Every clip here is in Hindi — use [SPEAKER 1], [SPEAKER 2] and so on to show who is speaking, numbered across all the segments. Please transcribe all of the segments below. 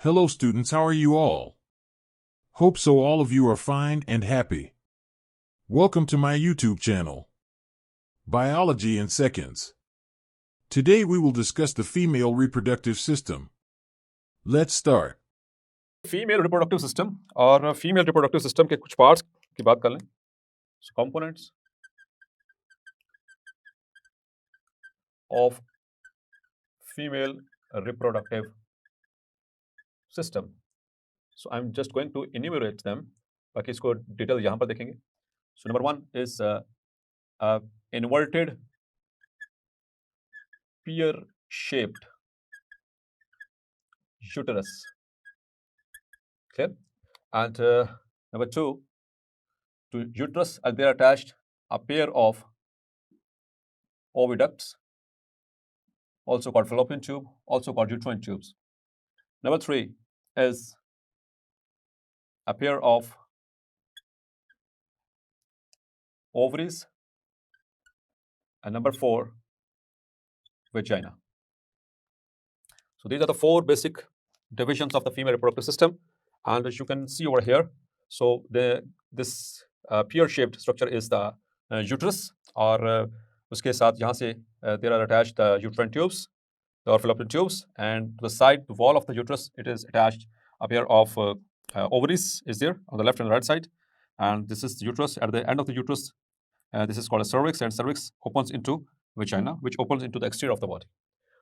[SPEAKER 1] Hello students, how are you all? Hope so all of you are fine and happy. Welcome to my YouTube channel, Biology in Seconds. Today we will discuss the female reproductive system. Let's start.
[SPEAKER 2] Female reproductive system और फीमेल रिप्रोडक्टिव सिस्टम के कुछ पार्ट्स की बात कर लें. Components of female reproductive system. So I am just going to enumerate them, बाकी इसको डिटेल यहां पर देखेंगे. So number 1 is inverted pear shaped uterus. Clear? And number 2, to uterus are there attached a pair of oviducts, also called fallopian tube, also called uterine tubes. Number 3 is a pair of ovaries, and number 4, vagina. So these are the 4 basic divisions of the female reproductive system, and as you can see over here, so this pear-shaped structure is the uterus, और उसके साथ यहाँ से there are attached the uterine tubes or fallopian tubes, and to the side, the wall of the uterus, it is attached a pair of ovaries is there on the left and right side, and this is the uterus. At the end of the uterus, this is called a cervix, and cervix opens into vagina, which opens into the exterior of the body.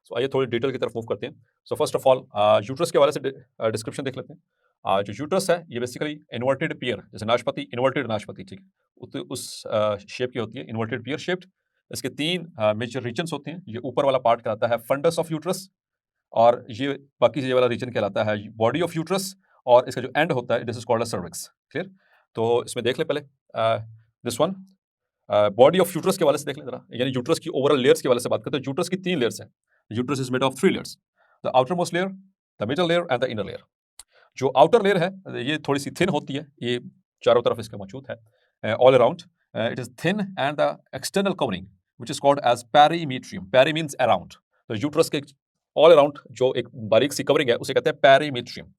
[SPEAKER 2] So आइए थोड़ी डिटेल की तरफ मूव करते हैं. So first of all uterus के हवाले से डिस्क्रिप्शन देख लेते हैं. जो यूट्रस है ये बेसिकली इन्वर्टेड पियर, जैसे नाशपाती, इन्वर्टेड नाशपाती, ठीक है, उस शेप की होती है, इन्वर्टेड पियर शेप्ड. इसके 3 मेजर रीजन्स होते हैं. ये ऊपर वाला पार्ट कहलाता है फंडस ऑफ यूट्रस, और ये बाकी ये वाला रीजन कहलाता है बॉडी ऑफ यूट्रस, और इसका जो एंड होता है this is called a cervix. Clear? तो इसमें देख ले पहले this one body of uterus के हवाले से देख लें जरा, यानी यूट्रस की ओवरऑल लेयर्स के हवाले से बात करते हैं. यूट्रस की 3 लेयर्स हैं. Uterus is made of 3 layers, the outer most layer, the middle layer and the inner layer. जो आउटर लेयर है ये थोड़ी सी थिन होती है, ये चारों तरफ इसके मौजूद है all around. It is thin, and the external covering which is called as perimetrium. Peri means around. तो यूट्रस के ऑल अराउंड जो एक बारीक सी कवरिंग है उसे कहते हैं पेरीमीट्रियम.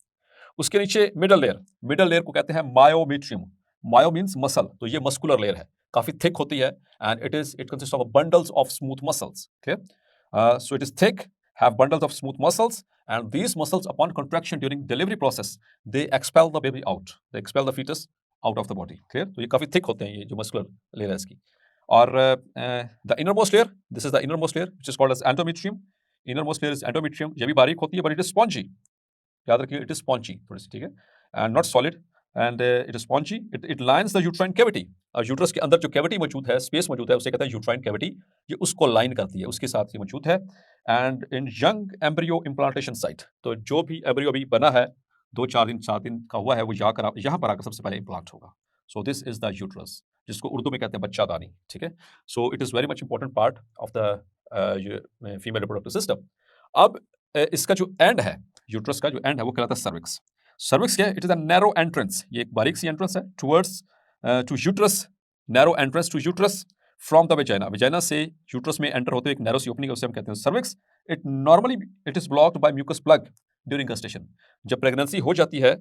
[SPEAKER 2] उसके नीचे मिडल लेयर को कहते हैं मायोमीट्रियम. मायो मीन्स मसल, तो ये मस्कुलर लेयर है, काफी थिक होती है, and it consist of bundles of smooth muscles. Clear? So it is thick, have bundles of smooth muscles, and these muscles upon contraction during delivery process they expel the baby out, they expel the fetus out of the body. Clear? तो ये काफी thick होते हैं, ये जो muscular layer है इसकी. और the innermost layer, this is the innermost layer which is called as endometrium. Innermost layer is endometrium. ये भी बारीक होती है, but it is spongy. याद रखिए, it is spongy थोड़ी सी, ठीक है, and not solid, and it is spongy. It lines the uterine cavity. और यूट्रस के अंदर जो कैविटी मौजूद है, स्पेस मौजूद है, उसे कहते हैं यूट्राइन कैविटी. ये उसको लाइन करती है, उसके साथ ये मौजूद है. And in young embryo implantation site, तो जो भी एम्ब्रियो अभी बना है 2-4 दिन 7 दिन का हुआ है, वो यहाँ पर आकर सबसे पहले इम्प्लांट होगा. सो दिस इज द यूट्रस, जिसको उर्दू में कहते हैं बच्चादानी. ठीक है, so it is very much important part of the female reproductive system. अब इसका जो एंड है, यूट्रस का जो एंड है, वो कहलाता है सर्विक्स. सर्विक्स क्या है? It is a narrow entrance. ये एक बारीक सी एंट्रेंस है towards to uterus, narrow entrance to uterus from the vagina. Vagina से यूट्रस में एंटर होते हुए एक नैरो सी ओपनिंग है, उसे हम कहते हैं cervix. It is blocked by mucus plug during gestation. जब प्रेगनेंसी हो जाती है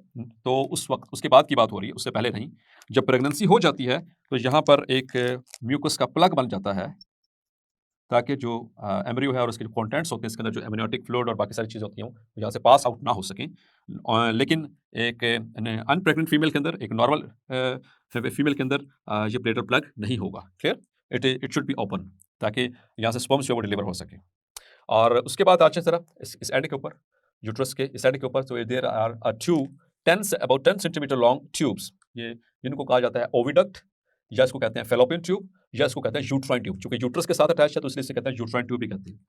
[SPEAKER 2] तो उस वक्त, उसके बाद की बात हो रही है, उससे पहले नहीं. जब प्रेगनेंसी हो जाती है तो यहाँ पर एक म्यूकस का प्लग बन जाता है, ताकि जो एम्ब्रियो है और उसके जो कंटेंट्स होते हैं इसके अंदर, जो एमनियोटिक फ्लूइड और बाकी सारी चीज़ें होती हैं, वो यहाँ से पास आउट ना हो सकें. लेकिन एक अनप्रेग्नेंट फीमेल के अंदर, एक नॉर्मल फीमेल के अंदर ये ब्लैडर प्लग नहीं होगा. Clear? It should be open, ताकि यहाँ से स्पर्म्स जो वो डिलीवर हो सके. और उसके बाद आज जरा इस एंड के ऊपर, यूट्रस के इस एंड के ऊपर, तो there are about 10 centimetre long tubes. ये इनको कहा जाता है ओविडक्ट, या इसको कहते हैं फेलोपियन ट्यूब, या इसको कहते हैं यूट्राइन ट्यूब. चूंकि यूट्रस के साथ अटैच है तो इसलिए इसे कहते हैं यूट्राइन ट्यूब भी कहते हैं.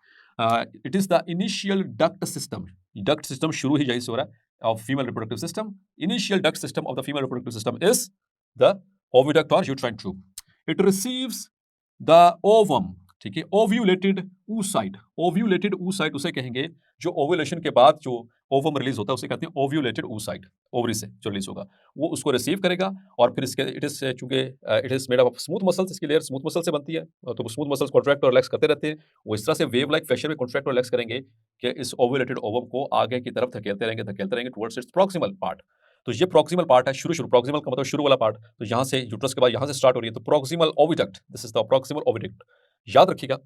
[SPEAKER 2] It is the initial duct system. Duct system शुरू ही यही से हो रहा है of female reproductive system. Initial duct system of the female reproductive system is the oviduct और uterine tube. It receives the ovum ठीक है। ओव्यूलेटेड oocyte, ओव्यूलेटेड oocyte उसे कहेंगे जो ओव्यूलेशन के बाद जो ओवम रिलीज होता है उसे कहते हैं ओव्यूलेटेड oocyte, ओवरी से जो रिलीज होगा वो उसको रिसीव करेगा और फिर इसके इट इज चूंकि it is made of smooth muscles, इसकी लेयर स्मूथ मसल से बनती है, तो स्मूथ मसल्स कॉन्ट्रैक्ट और रिलैक्स करते रहते हैं, वो इस तरह से वेव लाइक फैशन में कॉन्ट्रैक्ट और रिलैक्स करेंगे कि इस ओव्यूलेटेड ओवम को आगे की तरफ धकेलते रहेंगे टुवर्ड्स इट्स प्रॉक्सिमल पार्ट। तो ये प्रॉक्सिमल पार्ट है, शुरू प्रॉक्सिमल का मतलब शुरू वाला पार्ट, तो यहाँ से यूट्रस के बाद यहाँ से स्टार्ट हो रही है, तो proximal oviduct, this is the proximal oviduct. याद रखिएगा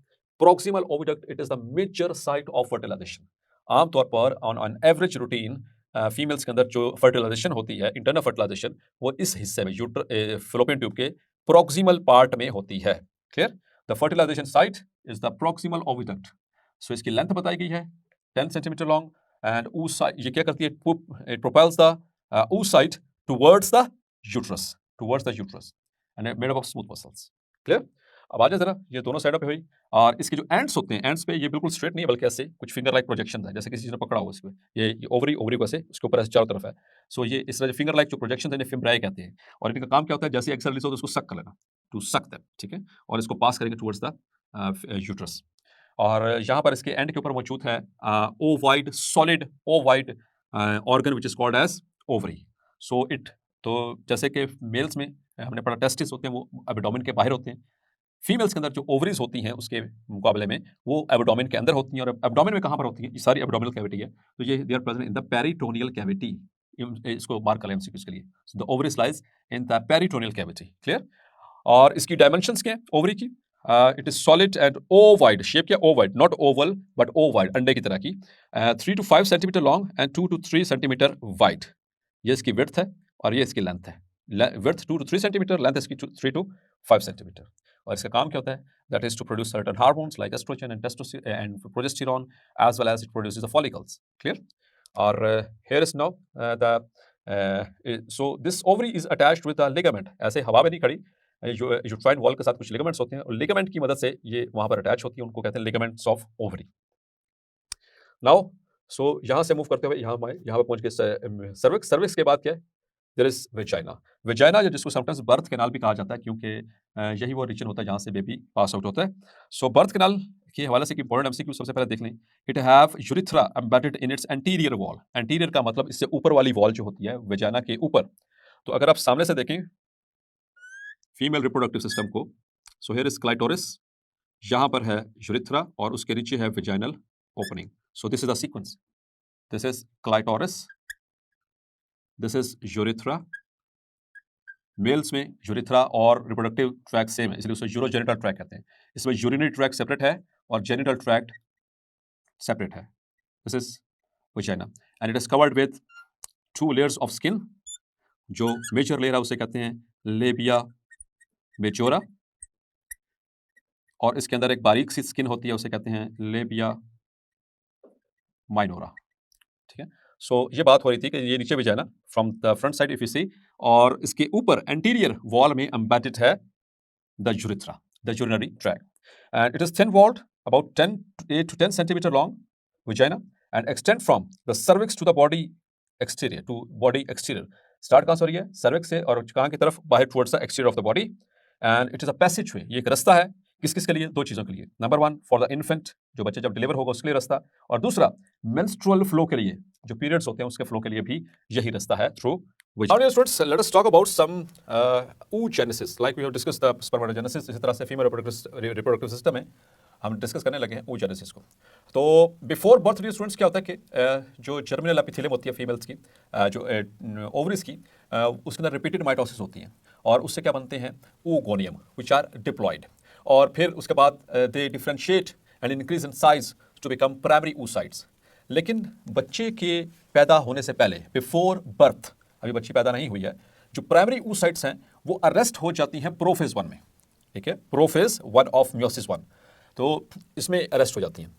[SPEAKER 2] proximal oviduct it is the major site of fertilisation. आमतौर पर ऑन एवरेज रूटीन फीमेल्स के अंदर जो फर्टिलाइजेशन होती है, इंटरनल फर्टिलाइजेशन, वो इस हिस्से में फैलोपियन ट्यूब के प्रॉक्सिमल पार्ट में होती है। Clear? The fertilization site is the proximal oviduct. So इसकी लेंथ बताई गई है 10 सेंटीमीटर लॉन्ग एंड oocyte ये क्या करती है, it propels the oocyte towards the uterus and made up of smooth muscles। Clear? अब आ जाए जरा, ये दोनों साइडों पे हुई और इसके जो एंड्स होते हैं, एंड्स पे ये बिल्कुल स्ट्रेट नहीं है बल्कि ऐसे कुछ फिंगर लाइक प्रोजेक्शन है, जैसे किसी चीज ने पकड़ा हो इसमें, ये ओवरी को ऐसे उसके ऊपर ऐसे चारों तरफ है। सो ये इस तरह फिंगर लाइक जो प्रोजेक्शन है फिम्ब्राई कहते हैं, और इनका काम क्या होता है, जैसे एक्सर रिलीज होता है उसको सक कर लेना, टू सक दैट, ठीक है, और इसको पास करेंगे टुवर्ड्स द यूट्रस। और यहाँ पर इसके एंड के ऊपर मौजूद है ovoid solid ovoid organ which is called as ovary. So it, तो जैसे कि मेल्स में हमने पढ़ा टेस्टिस होते हैं वो एब्डोमेन के बाहर होते हैं, फीमेल्स के अंदर जो ओवरीज होती हैं उसके मुकाबले में वो एब्डोमेन के अंदर होती हैं। और एब्डोमेन में कहाँ पर होती है, ये सारी एब्डोमिनल कैविटी है, तो ये they are present in the peritoneal cavity. इसको मार्क कर लें एमसीक्यूज के लिए, the ovaries lies in the peritoneal cavity. Clear? और इसकी डायमेंशंस क्या है ओवरी की, it is solid and ovoid, shape क्या ovoid, not oval but ovoid, अंडे की तरह की, 3 to 5 centimeter long and 2 to 3 centimeter wide. ये इसकी विड्थ है और ये इसकी लेंथ है, विड्थ 2 to 3 सेंटीमीटर, लेंथ इसकी 3 to 5 सेंटीमीटर। और इसका काम क्या होता है, that is to produce certain hormones like estrogen and progesterone as well as it produces the follicles. Clear? और here is now the so this ovary is attached with the ligament, ऐसे हवा में नहीं खड़ी, यूट्राइन वॉल के साथ कुछ लिगामेंट्स होते हैं और लिगामेंट की मदद से ये वहां पर अटैच होती है, उनको कहते हैं ligaments of ovary. Now so यहाँ से मूव करते हुए यहाँ पे पहुंच गए सर्विक्स। सर्विक्स के बाद क्या है, देयर इज वेजाइना। वेजाइना जिसको समटाइम्स बर्थ कैनाल भी कहा जाता है, क्योंकि यही वो रीजन होता है जहाँ से बेबी पास आउट होता है। सो बर्थ कैनाल के हवाले से एक इंपॉर्टेंट एमसीक्यू सबसे पहले देख लें, it have urethra embedded in its anterior wall. Anterior का मतलब इससे ऊपर वाली वॉल जो होती है वेजाइना के ऊपर। तो अगर आप सामने से देखें फीमेल रिप्रोडक्टिव सिस्टम को, सो हियर इज क्लाइटोरिस, यहाँ पर है यूरिथ्रा और उसके नीचे है vaginal opening. So this is the sequence, this is clitoris, this is urethra. Males में यूरिथ्रा और रिप्रोडक्टिव ट्रैक सेम है, इसलिए उसे यूरोजेनिटल ट्रैक कहते हैं। इसमें यूरिनरी ट्रैक सेपरेट है और जेनिटल ट्रैक सेपरेट है। This is vagina and it is covered with 2 layers of skin. जो मेजर लेयर है उसे कहते हैं लेबिया मेजोरा, और इसके अंदर एक बारीक सी स्किन होती है उसे कहते हैं लेबिया माइनोरा। ठीक है? सो ये बात हो रही थी कि ये नीचे भी जाए ना from the front side if you see, और इसके ऊपर एंटीरियर वॉल में एम्बेडेड है the urethra, the urinary tract, and it is thin walled about 8 to 10 centimetre long vagina and extend from the cervix to the body exterior, to body exterior. Start कहाँ से हो रही है, सर्विक्स से, और कहाँ की तरफ, बाहर towards the exterior of the body, and it is a passage वे। ये एक रास्ता है किस किस के लिए, 2 चीज़ों के लिए। नंबर 1 फॉर द इन्फेंट, जो बच्चे जब डिलीवर होगा उसके लिए रास्ता, और दूसरा मेंस्ट्रुअल फ्लो के लिए, जो पीरियड्स होते हैं उसके फ्लो के लिए भी यही रास्ता है through which. Now, dear students, let us talk about some oogenesis, like we have discussed the spermatogenesis। इसी तरह से फीमेल रिप्रोडक्टिव सिस्टम में हम डिस्कस करने लगे हैं oogenesis को। तो बिफोर बर्थ डियर स्टूडेंट्स क्या होता है कि जो जर्मिनल एपिथेलियम होती है फीमेल्स की, जो ओवरीज की, उसके अंदर रिपीटेड माइटोसिस होती है और उससे क्या बनते हैं oogoनियम विच आर डिप्लॉयड, और फिर उसके बाद they differentiate and increase in size to become primary oocytes। लेकिन बच्चे के पैदा होने से पहले, बिफोर बर्थ, अभी बच्ची पैदा नहीं हुई है, जो प्राइमरी oocytes हैं वो अरेस्ट हो जाती हैं प्रोफेज 1 में। ठीक है, प्रोफेज 1 ऑफ मियोसिस 1, तो इसमें अरेस्ट हो जाती हैं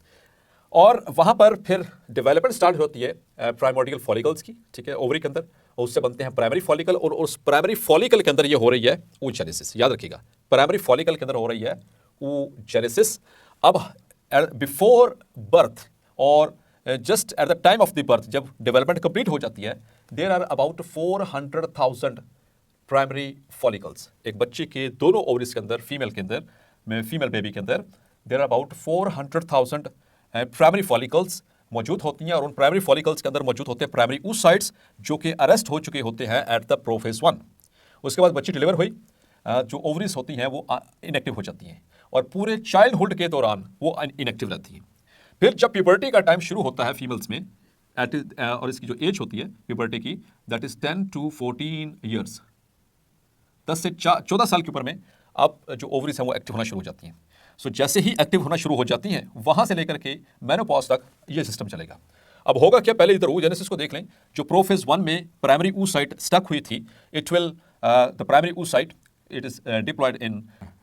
[SPEAKER 2] और वहाँ पर फिर डेवलपमेंट स्टार्ट होती है प्राइमोर्डियल फॉलिकल्स की। ठीक है, ओवरी के अंदर, और उससे बनते हैं प्राइमरी फॉलिकल, और उस प्राइमरी फॉलिकल के अंदर ये हो रही है oogenesis। याद रखिएगा, प्राइमरी फॉलिकल के अंदर हो रही है oogenesis। अब बिफोर बर्थ और just at the time of the birth, जब डेवलपमेंट कंप्लीट हो जाती है, there are about 400,000 primary follicles. एक बच्चे के दोनों ओवरीज के अंदर, फीमेल के अंदर, फीमेल बेबी के अंदर there are about 400,000 primary follicles मौजूद होती हैं और उन प्राइमरी फॉलिकल्स के अंदर मौजूद होते हैं प्राइमरी oocytes जो कि अरेस्ट हो चुके होते हैं एट द प्रोफेज 1। उसके बाद बच्ची डिलीवर हुई, जो ओवरीज होती हैं वो इनएक्टिव हो जाती हैं और पूरे चाइल्डहुड के दौरान वो इनएक्टिव रहती हैं। फिर जब प्यूबर्टी का टाइम शुरू होता है फीमेल्स में और इसकी जो एज होती है प्यूबर्टी की, दैट इज 10 to 14 ईयर्स, 10 से 14 साल की उम्र में अब जो ओवरीज हैं वो एक्टिव होना शुरू हो जाती हैं। सो जैसे ही एक्टिव होना शुरू हो जाती हैं वहां से लेकर के मेनोपॉज तक ये सिस्टम चलेगा। अब होगा क्या, पहले इधर oogenesis को देख लें। जो प्रोफेज 1 में प्राइमरी oocyte स्टक हुई थी, it will the primary oocyte it is diploid in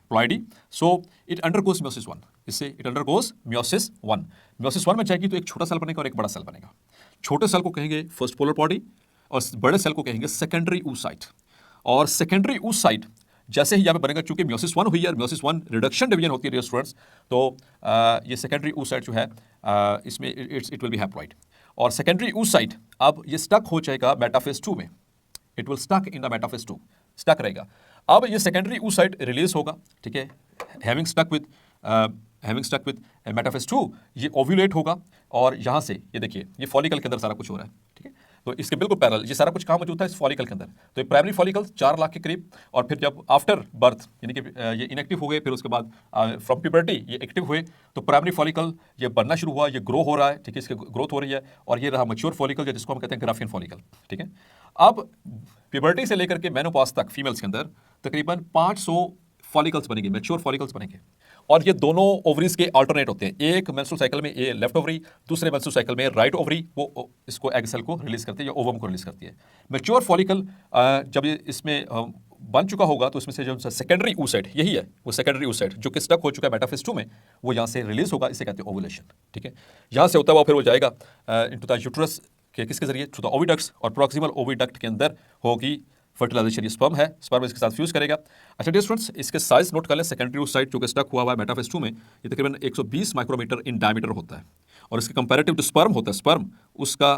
[SPEAKER 2] ploidy, so it undergoes meiosis 1। इससे इट अंडरगोस meiosis 1। meiosis 1 में जाएगी तो एक छोटा सेल बनेगा और एक बड़ा सेल बनेगा। छोटे सेल को कहेंगे फर्स्ट पोलर बॉडी और बड़े सेल को कहेंगे सेकेंडरी oocyte। और सेकेंडरी oocyte जैसे ही यहाँ पे बनेगा, चूंकि meiosis 1 हुई है और meiosis 1 रिडक्शन डिवीजन होती है डियर स्टूडेंट्स, तो ये सेकेंडरी oocyte जो है इसमें इट विल बी हैप्लॉइड। और सेकेंडरी oocyte अब ये स्टक हो जाएगा मेटाफेज 2 में, it will stuck in the metaphase 2, stuck रहेगा। अब ये सेकेंडरी oocyte रिलीज होगा, ठीक है, हैविंग स्टक विद मेटाफेज 2, ये ओव्यूलेट होगा और यहाँ से ये देखिए ये फॉलिकल के अंदर सारा कुछ हो रहा है, ठीक है। तो इसके बिल्कुल पैरेलल ये सारा कुछ कहाँ मौजूद था, इस फॉलिकल के अंदर। तो ये प्राइमरी फॉलिकल 4 लाख के करीब, और फिर जब आफ्टर बर्थ यानी कि ये इनएक्टिव हो गए, फिर उसके बाद फ्रॉम प्यूबर्टी ये एक्टिव हुए, तो प्राइमरी फॉलिकल ये बनना शुरू हुआ, ये ग्रो हो रहा है, ठीक है, इसकी ग्रोथ हो रही है, और ये रहा मैच्योर फॉलिकल जिसको हम कहते हैं ग्राफियन फॉलिकल, ठीक है। अब प्यूबर्टी से लेकर के मेनोपॉज तक फीमेल्स के अंदर तकरीबन 500 फॉलिकल्स बनेंगे, मैच्योर फॉलिकल्स बनेंगे, और ये दोनों ओवरीज के अल्टरनेट होते हैं। एक मेंस्ट्रुअल साइकिल में ये लेफ्ट ओवरी, दूसरे मेंस्ट्रुअल साइकिल में राइट ओवरी वो इसको एग सेल को रिलीज करती है या ओवम को रिलीज करती है। मैच्योर फॉलिकल जब ये इसमें बन चुका होगा तो इसमें से जो सेकेंडरी oocyte यही है, वो सेकेंडरी oocyte जो कि स्टक हो चुका है मेटाफेज 2 में, वो यहाँ से रिलीज होगा, इसे कहते हैं ओवुलेशन, ठीक है। यहाँ से होता हुआ फिर वो जाएगा इनटू द यूट्रस के किसके जरिए, थ्रू द ओविडक्ट्स, और प्रॉक्सिमल ओविडक्ट के अंदर होगी फर्टिलाइजेशन, ये स्पर्म है, स्पर्म इसके साथ फ्यूज करेगा। अच्छा डियर स्टूडेंट्स, इसके साइज नोट कर लें। सेकेंडरी oocyte जो कि स्टक हुआ है मेटाफेज 2 में, ये तकरीबन 120 माइक्रोमीटर इन डायमीटर होता है, और इसके कंपैरेटिव जो स्पर्म होता है, स्पर्म उसका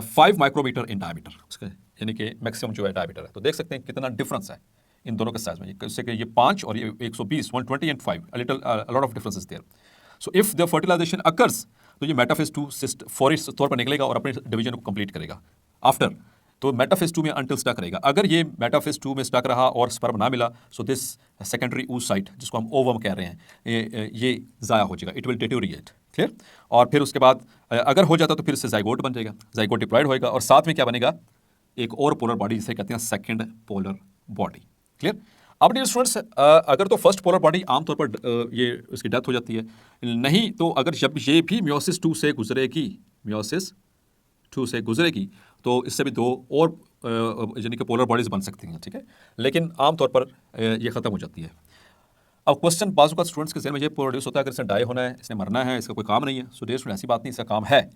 [SPEAKER 2] 5 माइक्रोमीटर इन डायमीटर, उसका यानी कि मैक्सिमम जो है डायमीटर है। तो देख सकते हैं कितना डिफरेंस है इन दोनों के साइज में, इससे कि ये 5 और ये 120, 120 and 5, a lot of difference is there. So if the fertilization occurs, तो ये मेटाफेज 2 से फौरी तौर पर निकलेगा और अपने डिवीजन को कंप्लीट करेगा। आफ्टर तो मेटाफेज 2 में अंटिल स्टक रहेगा। अगर ये मेटाफेज 2 में स्टक रहा और स्पर्म ना मिला, सो दिस सेकेंडरी oocyte जिसको हम ओवम कह रहे हैं, ये ज़ाया हो जाएगा, इट विल डिटोरिएट, क्लियर। और फिर उसके बाद अगर हो जाता तो फिर इससे जाइगोट बन जाएगा, जाइगोट डिप्लॉयड होएगा, और साथ में क्या बनेगा, एक और पोलर बॉडी जिसे कहते हैं सेकेंड पोलर बॉडी, क्लियर। अब डियर स्टूडेंट्स, अगर तो फर्स्ट पोलर बॉडी आमतौर पर ये उसकी डेथ हो जाती है, नहीं तो अगर जब ये भी meiosis 2 से गुजरेगी, meiosis 2 से गुजरेगी, तो इससे भी 2 और यानी कि पोलर बॉडीज बन सकती हैं, ठीक है, लेकिन आमतौर पर ये ख़त्म हो जाती है। अब क्वेश्चन बाजू का स्टूडेंट्स के जहन में ये प्रोड्यूस होता है, अगर इसने डाई होना है, इसने मरना है, इसका कोई काम नहीं है। सो डियर स्टूडेंट, ऐसी बात नहीं, इसका काम है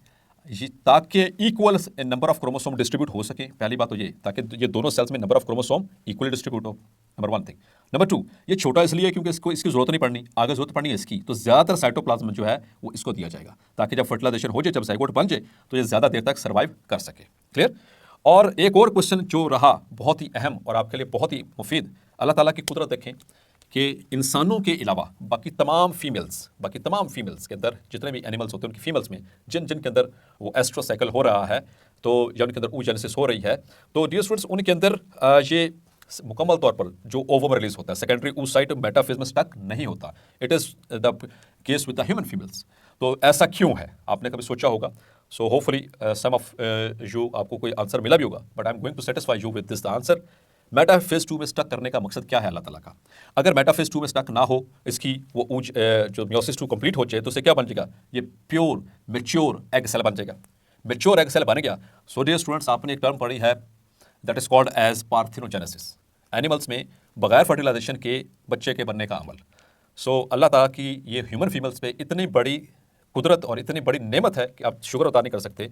[SPEAKER 2] ये ताकि equal number of chromosome distribute हो सके। पहली बात तो ये, ताकि ये दोनों सेल्स में number of chromosome equally distribute हो, नंबर 1 थिंग। नंबर 2, ये छोटा इसलिए क्योंकि इसको इसकी जरूरत नहीं पड़नी, आगे जरूरत पड़नी है इसकी, तो ज़्यादातर साइटोप्लाज्म जो है वो इसको दिया जाएगा, ताकि जब फर्टिलाइजेशन हो जाए, जब जाइगोट बन जाए, तो ये ज़्यादा देर तक सर्वाइव कर सके, क्लियर। और एक और क्वेश्चन जो रहा बहुत ही अहम और आपके लिए बहुत ही मुफीद, अल्लाह ताला की कुदरत देखें कि इंसानों के अलावा बाकी तमाम फीमेल्स के अंदर जितने भी एनिमल्स होते हैं उनकी फीमेल्स में जिनके अंदर वो एस्ट्रोसाइकिल हो रहा है, तो या उनके अंदर oogenesis हो रही है, तो डियर स्टूडेंट्स उनके अंदर ये मुकम्मल तौर पर जो ओवम रिलीज होता है, सेकेंडरी oocyte मेटाफेज में स्टक नहीं होता। It is the case with the human females. तो ऐसा क्यों है, आपने कभी सोचा होगा। So hopefully some of you आपको कोई आंसर मिला भी होगा, but I am going to satisfy you with this the answer. Metaphase 2 में स्टक करने का मकसद क्या है अल्लाह ताला का। अगर मेटाफेज 2 में स्टक ना हो, इसकी वो जो meiosis 2 कंप्लीट हो जाए, तो उसे क्या बन जाएगा, ये प्योर मैच्योर एग सेल बन जाएगा। मैच्योर एग सेल बन गया। सो डियर स्टूडेंट्स, आपने एक टर्म पढ़ी है that is called as parthenogenesis, animals में बगैर फर्टिलाइजेशन के बच्चे के बनने का अमल। सो अल्लाह ताला की ये ह्यूमन फीमेल्स पे इतनी बड़ी कुदरत और इतनी बड़ी नेमत है कि आप शुक्र अदा नहीं कर सकते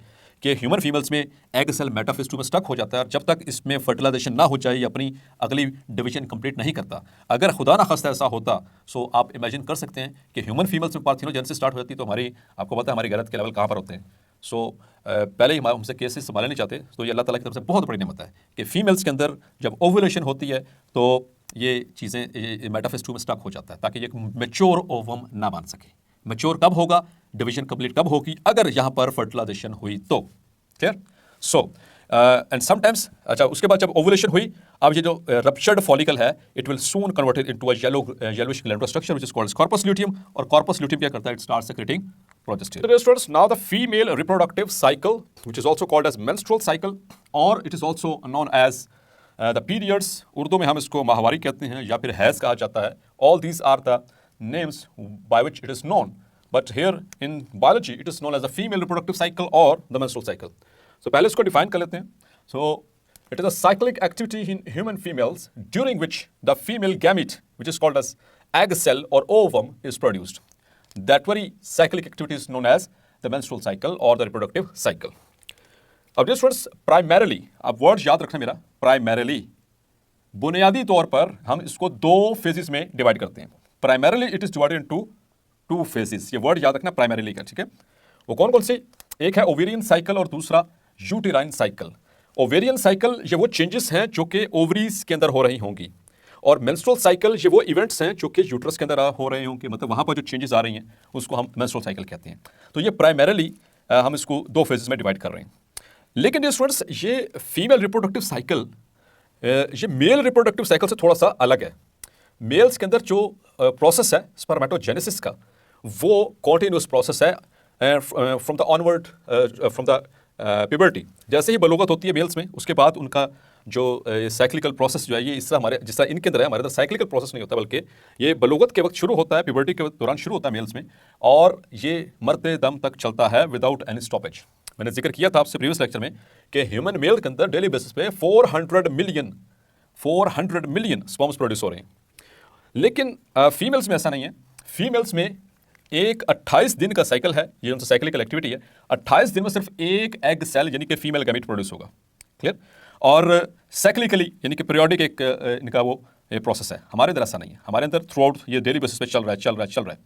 [SPEAKER 2] कि ह्यूमन फीमेल्स में एग सेल मेटाफेज 2 में स्टक हो जाता है, और जब तक इसमें फर्टिलाइजेशन ना हो जाए, ये अपनी अगली डिवीजन कंप्लीट नहीं करता। अगर खुदा ना खास्ता ऐसा होता, सो आप इमेजिन कर सकते हैं कि ह्यूमन फीमेल्स में पार्थिनोजेनेसिस स्टार्ट हो जाती, तो हमारी, आपको पता है हमारी गैरत के लेवल कहाँ पर होते हैं। सो पहले ही हमसे केसेस संभालने नहीं चाहते। तो ये अल्लाह ताला की तरफ से बहुत बड़ी नेमत है कि फीमेल्स के अंदर जब ओव्यूलेशन होती है, तो ये चीज़ें मेटाफेज 2 में स्टक हो जाता है, ताकि ये मैच्योर ओवम ना बन सके। मैच्योर कब होगा, डिवीजन कंप्लीट कब होगी, अगर यहाँ पर फर्टिलाइजेशन हुई तो। क्लियर? सो एंड समटाइम्स, अच्छा उसके बाद जब ओवुलेशन हुई, अब ये जो रप्चर्ड फॉलिकल है, it will soon converted into a yellowish glandular structure which is called corpus luteum, और कॉर्पस ल्यूटियम क्या करता है, it starts secreting progesterone. Students, now the female reproductive cycle which is also called as menstrual cycle, और it is also known as the periods, Urdu में हम इसको माहवारी कहते हैं या फिर हैज़ कहा जाता है। All these are the names by which it is known, but here in biology it is known as the female reproductive cycle और द मेंस्ट्रुअल साइकिल। सो पहले इसको डिफाइन कर लेते हैं। So it is a cyclic activity in human females during which the female gamete which is called as egg cell और ovum is produced. That very cyclic activity is known as the menstrual cycle और द रिप्रोडक्टिव साइकिल। अब डियर स्टूडेंट्स, प्राइमरीली, अब वर्ड याद रखना मेरा, प्राइमरीली बुनियादी तौर पर हम इसको दो फेजेस में डिवाइड करते हैं। Primarily it is divided into two phases, ये वर्ड याद रखना प्राइमरीली का, ठीक है। वो कौन कौन से, एक है ओवेरियन साइकिल और दूसरा यूटेराइन साइकिल। ओवेरियन साइकिल ये वो चेंजेस हैं जो कि ओवरीज के अंदर हो रही होंगी, और मेंस्ट्रुअल साइकिल ये वो इवेंट्स हैं जो कि यूट्रस के अंदर हो रहे होंगे, मतलब वहाँ पर जो चेंजेस आ रही हैं उसको हम मेंस्ट्रुअल साइकिल कहते हैं। तो ये प्राइमरीली हम इसको दो फेजेस में डिवाइड कर रहे हैं। लेकिन ये स्टूडेंट्स, ये फीमेल रिप्रोडक्टिव साइकिल ये मेल रिप्रोडक्टिव साइकिल से थोड़ा सा अलग है। मेल्स के अंदर जो प्रोसेस है स्पर्मेटोजेनेसिस का, वो कॉन्टिन्यूस प्रोसेस है from the onward, from the puberty. जैसे ही बलूगत होती है मेल्स में, उसके बाद उनका जो साइक्लिकल प्रोसेस जो है, ये इस तरह हमारे जिस तरह इनके अंदर है, हमारे अंदर साइक्लिकल प्रोसेस नहीं होता, बल्कि ये बलूगत के वक्त शुरू होता है, प्यूबर्टी के दौरान शुरू होता है मेल्स में, और ये मरते दम तक चलता है विदाउट एनी स्टॉपेज। मैंने जिक्र किया था आपसे प्रीवियस लेक्चर में कि ह्यूमन मेल के अंदर डेली बेसिस पे 400 मिलियन स्पर्म्स प्रोड्यूस हो रहे हैं। लेकिन फीमेल्स में ऐसा नहीं है। फीमेल्स में एक 28 दिन का साइकिल है, ये उनका साइक्लिकल एक्टिविटी है। 28 दिन में सिर्फ एक एग सेल यानी कि फीमेल गैमेट प्रोड्यूस होगा। क्लियर? और साइक्लिकली यानी कि पीरियोडिक एक इनका वो प्रोसेस है। हमारे अंदर ऐसा नहीं है, हमारे अंदर थ्रू आउट ये डेली बेसिस पे चल रहा है।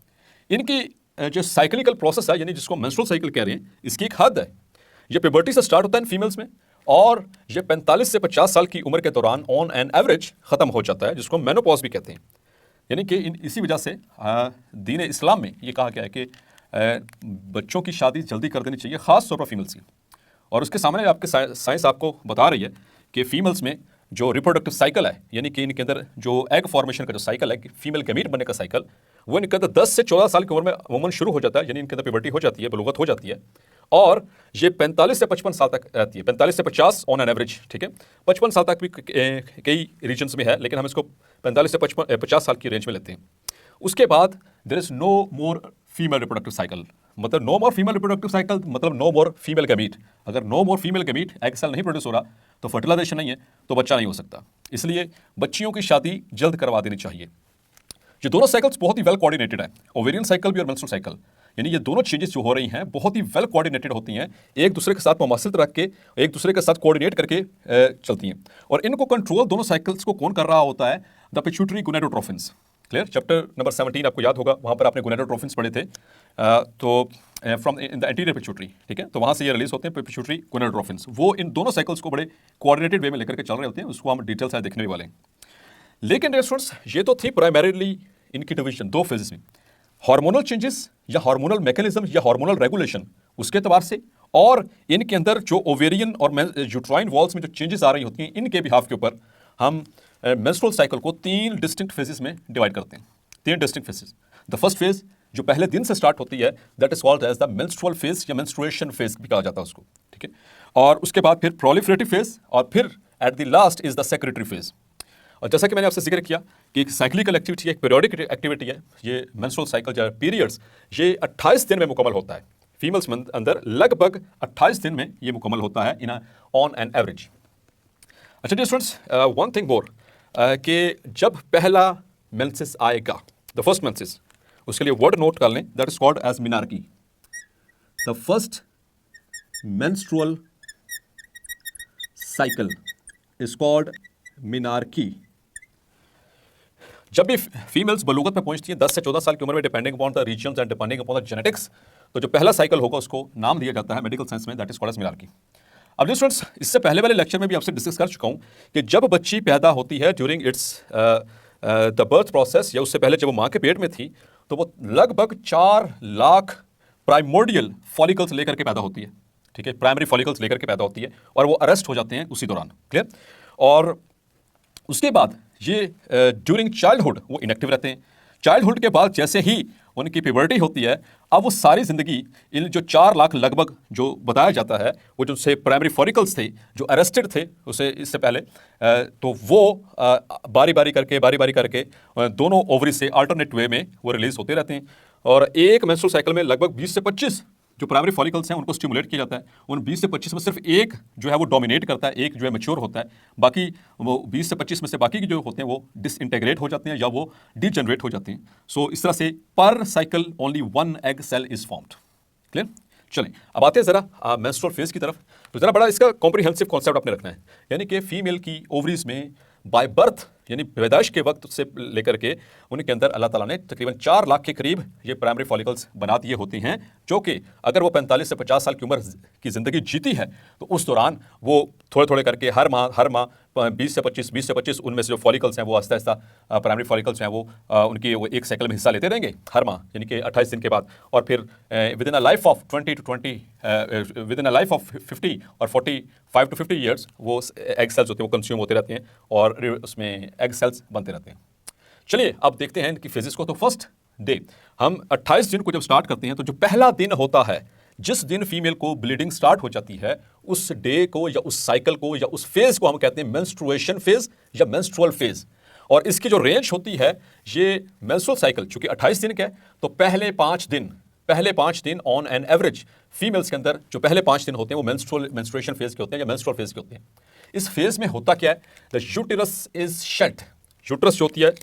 [SPEAKER 2] इनकी जो साइक्लिकल प्रोसेस है, यानी जिसको मेंस्ट्रुअल साइकिल कह रहे हैं, इसकी एक हद है। ये प्यूबर्टी से स्टार्ट होता है फीमेल्स में, और ये 45 से 50 साल की उम्र के दौरान ऑन एन एवरेज ख़त्म हो जाता है, जिसको मेनोपॉज भी कहते हैं। यानी कि इसी वजह से दीन इस्लाम में ये कहा गया है कि बच्चों की शादी जल्दी कर देनी चाहिए, ख़ास तौर पर फीमेल्स की। और उसके सामने आपके साइंस आपको बता रही है कि फीमेल्स में जो रिप्रोडक्टिव साइकिल है, यानी कि इनके अंदर जो एग फॉर्मेशन का जो साइकिल है, फीमेल गैमेट बनने का साइकिल, वो इनके अंदर 10 से 14 साल की उम्र में अमूमन शुरू हो जाता है, यानी इनके अंदर प्यूबर्टी हो जाती है, बलूगत हो जाती है, और ये 45 से 55 साल तक रहती है। 45 से 50 ऑन एन एवरेज, ठीक है। 55 साल तक भी कई रीजन्स में है, लेकिन हम इसको 45 से 50 साल की रेंज में लेते हैं। उसके बाद there is no more female reproductive cycle, मतलब no more female reproductive cycle मतलब नो मोर फीमेल गैमेट। अगर no more female gamete, egg cell नहीं प्रोड्यूस हो रहा, तो फर्टिलाइजेशन नहीं है, तो बच्चा नहीं हो सकता। इसलिए बच्चियों की शादी जल्द करवा देनी चाहिए। ये दोनों साइकिल्स बहुत ही वेल कोऑर्डिनेटेड है, ओवेरियन साइकिल भी और मेंस्ट्रुअल साइकिल, यानी ये दोनों चेंजेस जो हो रही हैं बहुत ही वेल कोऑर्डिनेटेड होती हैं, एक दूसरे के साथ मुमासिल रख के, एक दूसरे के साथ कोऑर्डिनेट करके चलती हैं। और इनको कंट्रोल दोनों साइकिल्स को कौन कर रहा होता है? The pituitary gonadotrophins. Clear? Chapter number 17 आपको याद होगा, वहाँ पर आपने गोनाडोट्रोफिन्स पढ़े थे। तो from in the anterior pituitary, ठीक है, तो वहाँ से ये रिलीज होते हैं पिट्यूटरी गोनाडोट्रोफिन्स। वो इन दोनों साइकिल्स को बड़े कोऑर्डिनेटेड वे में लेकर के चल रहे होते हैं, उसको हम डिटेल से देखने वाले हैं। लेकिन स्टूडेंट्स, ये तो थी प्राइमरीली इनकी डिवीजन दो फेजेस में, हार्मोनल चेंजेस या हार्मोनल मैकेनिज्म या हार्मोनल रेगुलेशन उसके एतबार से, और इनके अंदर जो ओवेरियन और यूट्राइन वॉल्स में जो चेंजेस आ रही होती हैं, इनके बिहाफ के ऊपर हम मेंस्ट्रुअल साइकिल को 3 डिस्टिंक्ट फेजेस में डिवाइड करते हैं। 3 distinct phases. The first phase जो पहले दिन से स्टार्ट होती है, that is called as the menstrual phase या मेंस्ट्रुएशन फेज भी कहा जाता है उसको, ठीक है। और उसके बाद फिर प्रोलिफरेटिव फेज, और फिर at the last is the secretory phase. और जैसा कि मैंने आपसे जिक्र किया कि एक साइक्लिकल एक्टिविटी है, एक पीरियोडिक एक्टिविटी है, ये मेंस्ट्रुअल साइकिल या पीरियड्स, ये 28 दिन में मुकम्मल होता है। फीमेल्स में अंदर लगभग 28 दिन में ये मुकम्मल होता है इन ऑन एन एवरेज। अच्छा dear students, one thing more, कि जब पहला मेंसेस आएगा, द फर्स्ट मेंसेस, उसके लिए वर्ड नोट कर लें, that is called as menarche. The first menstrual cycle is called menarche. जब भी फीमेल्स बलूगत में पहुंचती हैं 10 से 14 साल की उम्र में, depending upon the regions and depending upon the genetics, तो जो पहला साइकिल होगा उसको नाम दिया जाता है मेडिकल साइंस में, that is called as menarche. अब स्टूडेंट्स, इससे पहले वाले लेक्चर में भी आपसे डिस्कस कर चुका हूं कि जब बच्ची पैदा होती है during its the birth process, या उससे पहले जब वो माँ के पेट में थी तो वो लगभग 4 लाख प्राइमोर्डियल फॉलिकल्स लेकर के पैदा होती है, ठीक है, प्राइमरी फॉलिकल्स लेकर के पैदा होती है, और वो अरेस्ट हो जाते हैं उसी दौरान। क्लियर? और उसके बाद ये ड्यूरिंग चाइल्डहुड वो इनएक्टिव रहते हैं। चाइल्डहुड के बाद जैसे ही उनकी प्यूबर्टी होती है, अब वो सारी ज़िंदगी इन जो 4 लाख लगभग जो बताया जाता है, वो जो से प्राइमरी फॉलिकल्स थे जो अरेस्टेड थे उसे इससे पहले, तो वो बारी बारी करके दोनों ओवरी से अल्टरनेट वे में वो रिलीज होते रहते हैं। और एक मेंस्ट्रुअल साइकिल में लगभग 20 से 25 जो प्राइमरी फॉलिकल्स हैं उनको स्टिमुलेट किया जाता है। उन 20 से 25 में सिर्फ एक जो है वो डोमिनेट करता है, एक जो है मैच्योर होता है, बाकी वो 20 से 25 में से बाकी के जो होते हैं वो डिसइंटीग्रेट हो जाते हैं या वो डीजनरेट हो जाते हैं। सो इस तरह से per cycle only 1 egg cell is formed. Clear? चलें, अब आते हैं ज़रा मेंस्ट्रुअल फेज की तरफ। तो ज़रा बड़ा इसका कॉम्प्रिहेंसिव कॉन्सेप्ट आपने रखना है, यानी कि फीमेल की ओवरीज में बाय बर्थ यानी पैदाइश के वक्त से लेकर के उनके अंदर अल्लाह ताला ने तकरीबन 4 लाख के करीब ये प्राइमरी फॉलिकल्स बना दिए होते हैं, जो कि अगर वो 45 से 50 साल की उम्र की ज़िंदगी जीती है तो उस दौरान वो थोड़े थोड़े करके हर माह 20 से 25 उनमें से जो फॉलिकल्स हैं वो आहिस्ता आहिस्ता प्राइमरी फॉलिकल्स हैं वो उनकी वो एक साइकिल में हिस्सा लेते रहेंगे हर माह, यानी कि 28 दिन के बाद, और फिर with in a life of 50 और 45 to 50 ईयर्स वो एग सेल्स होते हैं वो कंज्यूम होते रहते हैं और उसमें एग सेल्स बनते रहते हैं। चलिए अब देखते हैं इनकी फेजेस को। तो फर्स्ट डे हम 28 दिन को जब स्टार्ट करते हैं तो जो पहला दिन होता है जिस दिन फीमेल को ब्लीडिंग स्टार्ट हो जाती है, उस डे को या उस साइकिल को या उस फेज को हम कहते हैं मेंस्ट्रुएशन फेज या मेंस्ट्रुअल फेज। और इसकी जो रेंज होती है, ये मेंस्ट्रुअल साइकिल चूंकि 28 दिन का है तो पहले 5 दिन ऑन एन एवरेज फीमेल्स के अंदर जो पहले 5 दिन होते हैं वो मेंस्ट्रुएशन फेज के होते हैं या मेंस्ट्रुअल फेज के होते हैं। इस फेज में होता क्या है, the uterus is shed, uterus जो होती है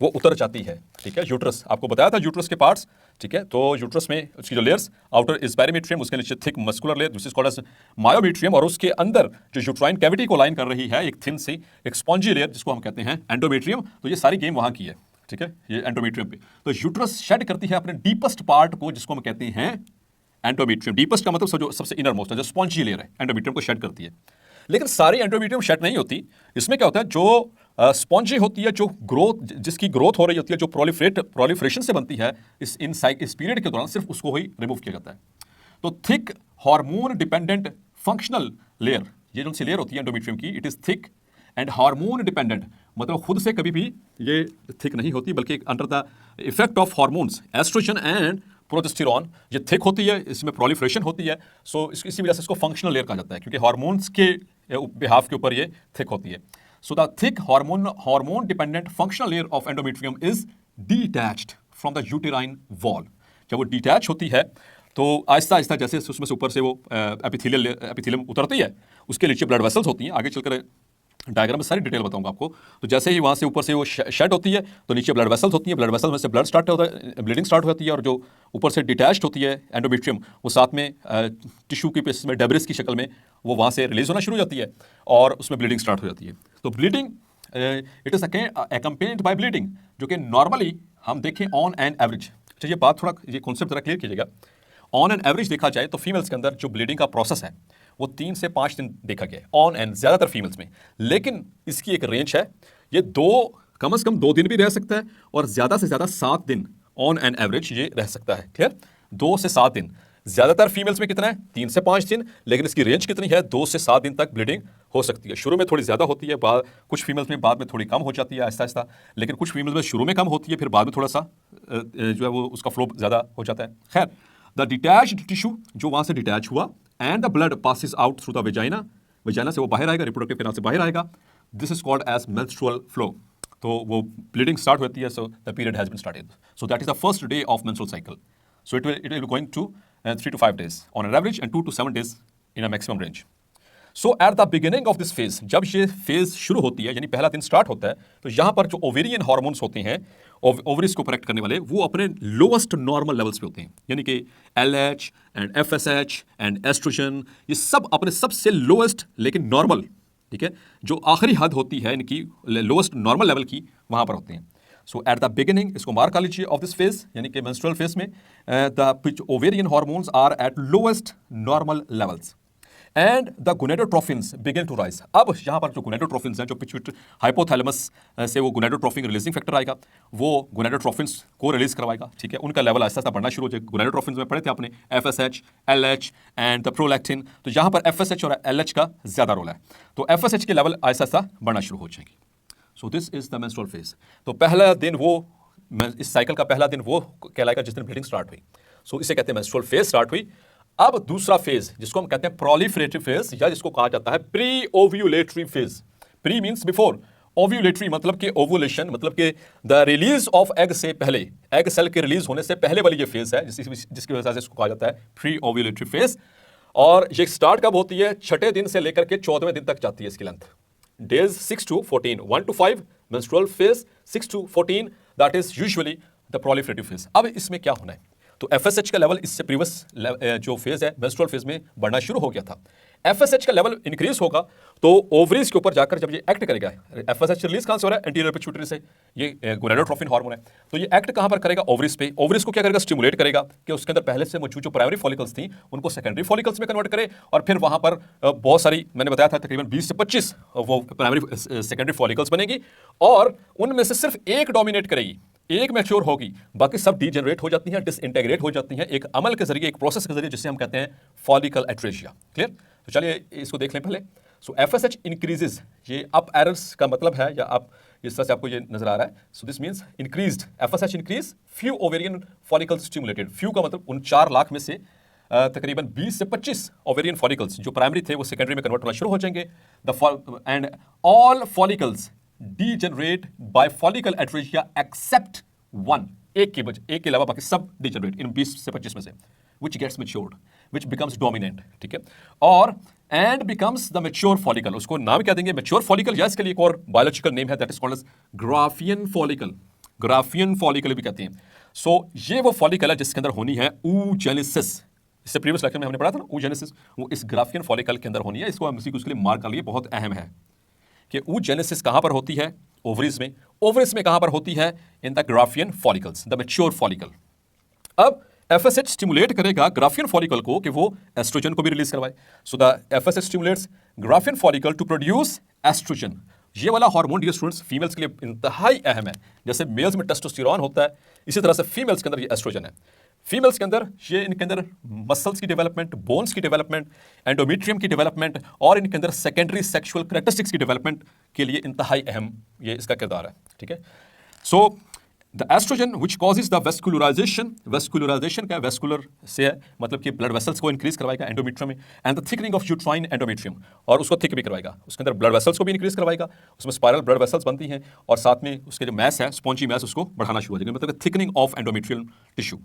[SPEAKER 2] वो उतर जाती है, ठीक है। यूट्रस आपको बताया था यूट्रस के पार्ट्स, ठीक है। तो यूट्रस में उसकी जो लेयर्स, आउटर इज पेरीमेट्रियम, उसके नीचे thick muscular layer this is called as myometrium, और उसके अंदर जो यूट्राइन कैविटी को लाइन कर रही है एक थिन सी एक स्पॉन्जी लेयर जिसको हम कहते हैं एंडोमेट्रियम। तो ये सारी गेम वहां की है, ठीक है, ये एंडोमेट्रियम पे। तो यूट्रस शेड करती है अपने डीपेस्ट पार्ट को जिसको हम कहते हैं एंडोमेट्रियम। डीपेस्ट का मतलब जो सबसे इनर मोस्ट है, जो स्पॉन्जी लेयर है, एंडोमेट्रियम को शेड करती है। लेकिन सारी एंडोमेट्रियम शेड नहीं होती। इसमें क्या होता है, जो स्पॉन्जी होती है, जो ग्रोथ जिसकी ग्रोथ हो रही होती है, जो प्रोलिफरेशन से बनती है इस पीरियड के दौरान, सिर्फ उसको ही रिमूव किया जाता है। तो thick hormone dependent functional layer, ये जो सी लेयर होती है एंडोमेट्रियम की, it is thick and hormone dependent, मतलब खुद से कभी भी ये थिक नहीं होती बल्कि under the effect of hormones estrogen and progesterone ये थिक होती है, इसमें प्रोलिफरेशन होती है। सो इसी वजह से इसको फंक्शनल लेयर कहा जाता है क्योंकि हार्मोन्स के बिहाफ के ऊपर ये थिक होती है। So the thick hormone dependent functional layer of endometrium is detached from the uterine wall। जब वो डिटैच होती है तो आहिस्ता आहिस्ता जैसे उसमें से ऊपर से वो एपिथेलियम उतरती है, उसके नीचे ब्लड वेसल्स होती हैं। आगे चलकर डायग्राम में सारी डिटेल बताऊंगा आपको। तो जैसे ही वहाँ से ऊपर से वो शेड होती है तो नीचे ब्लड वेसल्स होती हैं, ब्लड वेसल्स में से ब्लड स्टार्ट होता है, ब्लीडिंग स्टार्ट हो जाती है, और जो ऊपर से डिटैच्ड होती है एंडोमेट्रियम वो साथ में टिश्यू की पीसेस में डेब्रिस की शक्ल में वो वहाँ से रिलीज होना शुरू हो जाती है और उसमें ब्लीडिंग स्टार्ट हो जाती है। तो bleeding it is accompanied by bleeding, जो कि नॉर्मली हम देखें ऑन एन एवरेज। अच्छा ये बात थोड़ा ये कॉन्सेप्ट जरा क्लियर कीजिएगा। ऑन एन एवरेज देखा जाए तो फीमेल्स के अंदर जो ब्लीडिंग का प्रोसेस है वो 3 से 5 दिन देखा गया है ऑन एन ज़्यादातर फीमेल्स में, लेकिन इसकी एक रेंज है, ये कम से कम 2 दिन भी रह सकता है और ज़्यादा से ज़्यादा 7 दिन ऑन एन एवरेज ये रह सकता है। क्लियर? 2 से 7 दिन। ज़्यादातर फीमेल्स में कितना है, 3 से 5 दिन, लेकिन इसकी रेंज कितनी है, 2 से 7 दिन तक ब्लीडिंग हो सकती है। शुरू में थोड़ी ज़्यादा होती है, कुछ फीमेल्स में बाद में थोड़ी कम हो जाती है आहिस्ता आहिस्ता, लेकिन कुछ फीमेल्स में शुरू में कम होती है, फिर बाद में थोड़ा सा जो है वो उसका फ्लो ज़्यादा हो जाता है। खैर, द डिटैच्ड टिश्यू जो वहाँ से डिटैच हुआ and the blood passes out through the vagina, vagina से वो बाहर आएगा, रिप्रोडक्टिव कैनाल से बाहर आएगा, this is called as menstrual flow. तो वो ब्लीडिंग स्टार्ट होती है, so the period has been started, so that is the first day of menstrual cycle. So it will be going to 3 to 5 days on an average and 2 to 7 days in a maximum range. So at the beginning of this phase, जब ये फेज शुरू होती है यानी पहला दिन स्टार्ट होता है, तो यहाँ पर जो ओवेरियन हार्मोन्स होते हैं, ओवरीज को करेक्ट करने वाले, वो अपने लोएस्ट नॉर्मल लेवल्स पे होते हैं, यानी कि LH and FSH and estrogen ये सब अपने सबसे लोएस्ट लेकिन नॉर्मल, ठीक है, जो आखिरी हद होती है इनकी लोएस्ट नॉर्मल लेवल की, वहाँ पर होते हैं। सो एट द बिगिनिंग, इसको मार्क कर लीजिए, ऑफ दिस फेज यानी कि मेंस्ट्रुअल फेज में the ovarian hormones are at lowest normal levels and the gonadotrophins begin to rise. अब यहाँ पर जो गोनेडोट्रोफिन्स हैं, जो पिट्यूटरी हाइपोथैलेमस से वो गोनेडोट्रोफिन रिलीजिंग फैक्टर आएगा, वो गोनेडोट्रोफिन्स को रिलीज करवाएगा, ठीक है। उनका लेवल आहिस्ता आहिस्ता बढ़ना शुरू हो जाएगा। गोनेडोट्रोफिन्स में पढ़े थे आपने FSH, LH and the prolactin, तो यहाँ पर FSH और LH का ज्यादा रोल है, तो FSH के लेवल आहिस्ता आहिस्ता बढ़ना शुरू हो जाएंगे। सो this is the menstrual phase. तो पहला दिन वो, इस साइकिल का पहला दिन वो कहलाएगा जिस दिन ब्लीडिंग स्टार्ट हुई। सो इसे कहते हैं मेंस्ट्रुअल फेज स्टार्ट हुई। अब दूसरा फेज जिसको हम कहते हैं प्रोलिफरेटिव फेज, या जिसको कहा जाता है pre ovulatory phase. Pre means before, ovulatory मतलब कि ओवुलेशन, मतलब कि द रिलीज ऑफ एग से पहले, एग सेल के रिलीज होने से पहले वाली ये फेज है, जिसकी वजह से इसको कहा जाता है प्री ओव्यूलेटरी फेज। और ये स्टार्ट कब होती है? छठे दिन से लेकर के 14वें दिन तक जाती है इसकी length. Days 6 to 14, 1 to 5 menstrual phase, 6 to 14 that is usually the proliferative phase। अब इसमें क्या होना है? तो FSH का लेवल इससे प्रीवियस जो फेज है मेंस्ट्रुअल फेज में बढ़ना शुरू हो गया था। FSH का लेवल इंक्रीज होगा तो ओवरीज के ऊपर जाकर जब ये एक्ट करेगा, FSH रिलीज कहां से हो रहा है? एंटीरियर पिट्यूटरी से। ये गोनेडोट्रोफिन हार्मोन है, तो ये एक्ट कहां पर करेगा? ओवरीज पे। ओवरीज को क्या करेगा? स्टिमुलेट करेगा कि उसके अंदर पहले से मौजूद जो प्राइमरी फॉलिकल्स थी उनको सेकेंडरी फॉलिकल्स में कन्वर्ट करे, और फिर वहां पर बहुत सारी, मैंने बताया था तकरीबन 20 से 25 वो प्राइमरी सेकेंडरी फॉलिकल्स बनेगी, और उनमें से सिर्फ एक डोमिनेट करेगी, एक मैच्योर होगी, बाकी सब डीजेनरेट हो जाती हैं, डिसइंटीग्रेट हो जाती हैं एक अमल के जरिए, एक प्रोसेस के जरिए, जिसे हम कहते हैं फॉलिकल एट्रेशिया। क्लियर? तो चलिए इसको देख लें पहले। सो FSH इंक्रीजेज, ये अप एरर्स का मतलब है, या आप इस तरह से आपको ये नजर आ रहा है। So this means increased, FSH increase, few ovarian follicles stimulated. Few का मतलब उन 4 लाख में से तकरीबन 20 से 25 ओवेरियन फॉलिकल्स जो प्राइमरी थे वो सेकेंडरी में कन्वर्ट होना शुरू हो जाएंगे। And all follicles degenerate by follicle atresia except one, एक के अलावा बाकी सब डीजनरेट इन 20 से 25 में से, which gets matured, which becomes dominant, ठीक है। और and becomes the mature follicle, उसको नाम क्या देंगे? mature follicle, या इसके लिए एक और बायोलॉजिकल नेम है, that is called as Graafian follicle। Graafian follicle भी कहते हैं। सो ये वो फॉलिकल है जिसके अंदर होनी है oogenesis। इससे प्रीवियस लेक्चर में हमने पढ़ा था ना oogenesis, वो इस ग्राफियन फॉलिकल के अंदर होनी है। इसको हम उसके लिए मार्क कर लिए, बहुत अहम है कि oogenesis कहां पर होती है? ओवरीज में। ओवरीज में कहां पर होती है? In the Graafian follicles, the mature follicle. अब FSH स्टिमुलेट करेगा ग्राफियन फॉलिकल को कि वो एस्ट्रोजन को भी रिलीज करवाए। So the FSH stimulates Graafian follicle to produce estrogen. ये वाला हार्मोन डियर स्टूडेंट्स फीमेल्स के लिए इंतहाई अहम है। जैसे मेल्स में टेस्टोस्टेरोन होता है, इसी तरह से फीमेल्स के अंदर ये एस्ट्रोजन है। फीमेल्स के अंदर ये, इनके अंदर मसल्स की डेवलपमेंट, बोन्स की डेवलपमेंट, एंडोमेट्रियम की डेवलपमेंट, और इनके अंदर सेकेंडरी सेक्सुअल कैरेक्टरिस्टिक्स की डेवलपमेंट के लिए इंतहाई अहम ये इसका किरदार है, ठीक है। So the estrogen which causes the vascularisation, vascularisation क्या है? वेस्कुलर से है, मतलब कि ब्लड वेसल्स को इंक्रीज करवाएगा एंडोमेट्रियम में, and the thickening of uterine endometrium, और उसको थिक भी करवाएगा। उसके अंदर ब्लड वेसल्स को भी इंक्रीज करवाएगा, उसमें स्पाइरल ब्लड वेसल्स बनती हैं, और साथ में उसके जो मैस है, स्पॉन्जी मैस, उसको बढ़ाना शुरू हो जाएगा, मतलब थिकनिंग ऑफ एंडोमेट्रियल टिश्यू।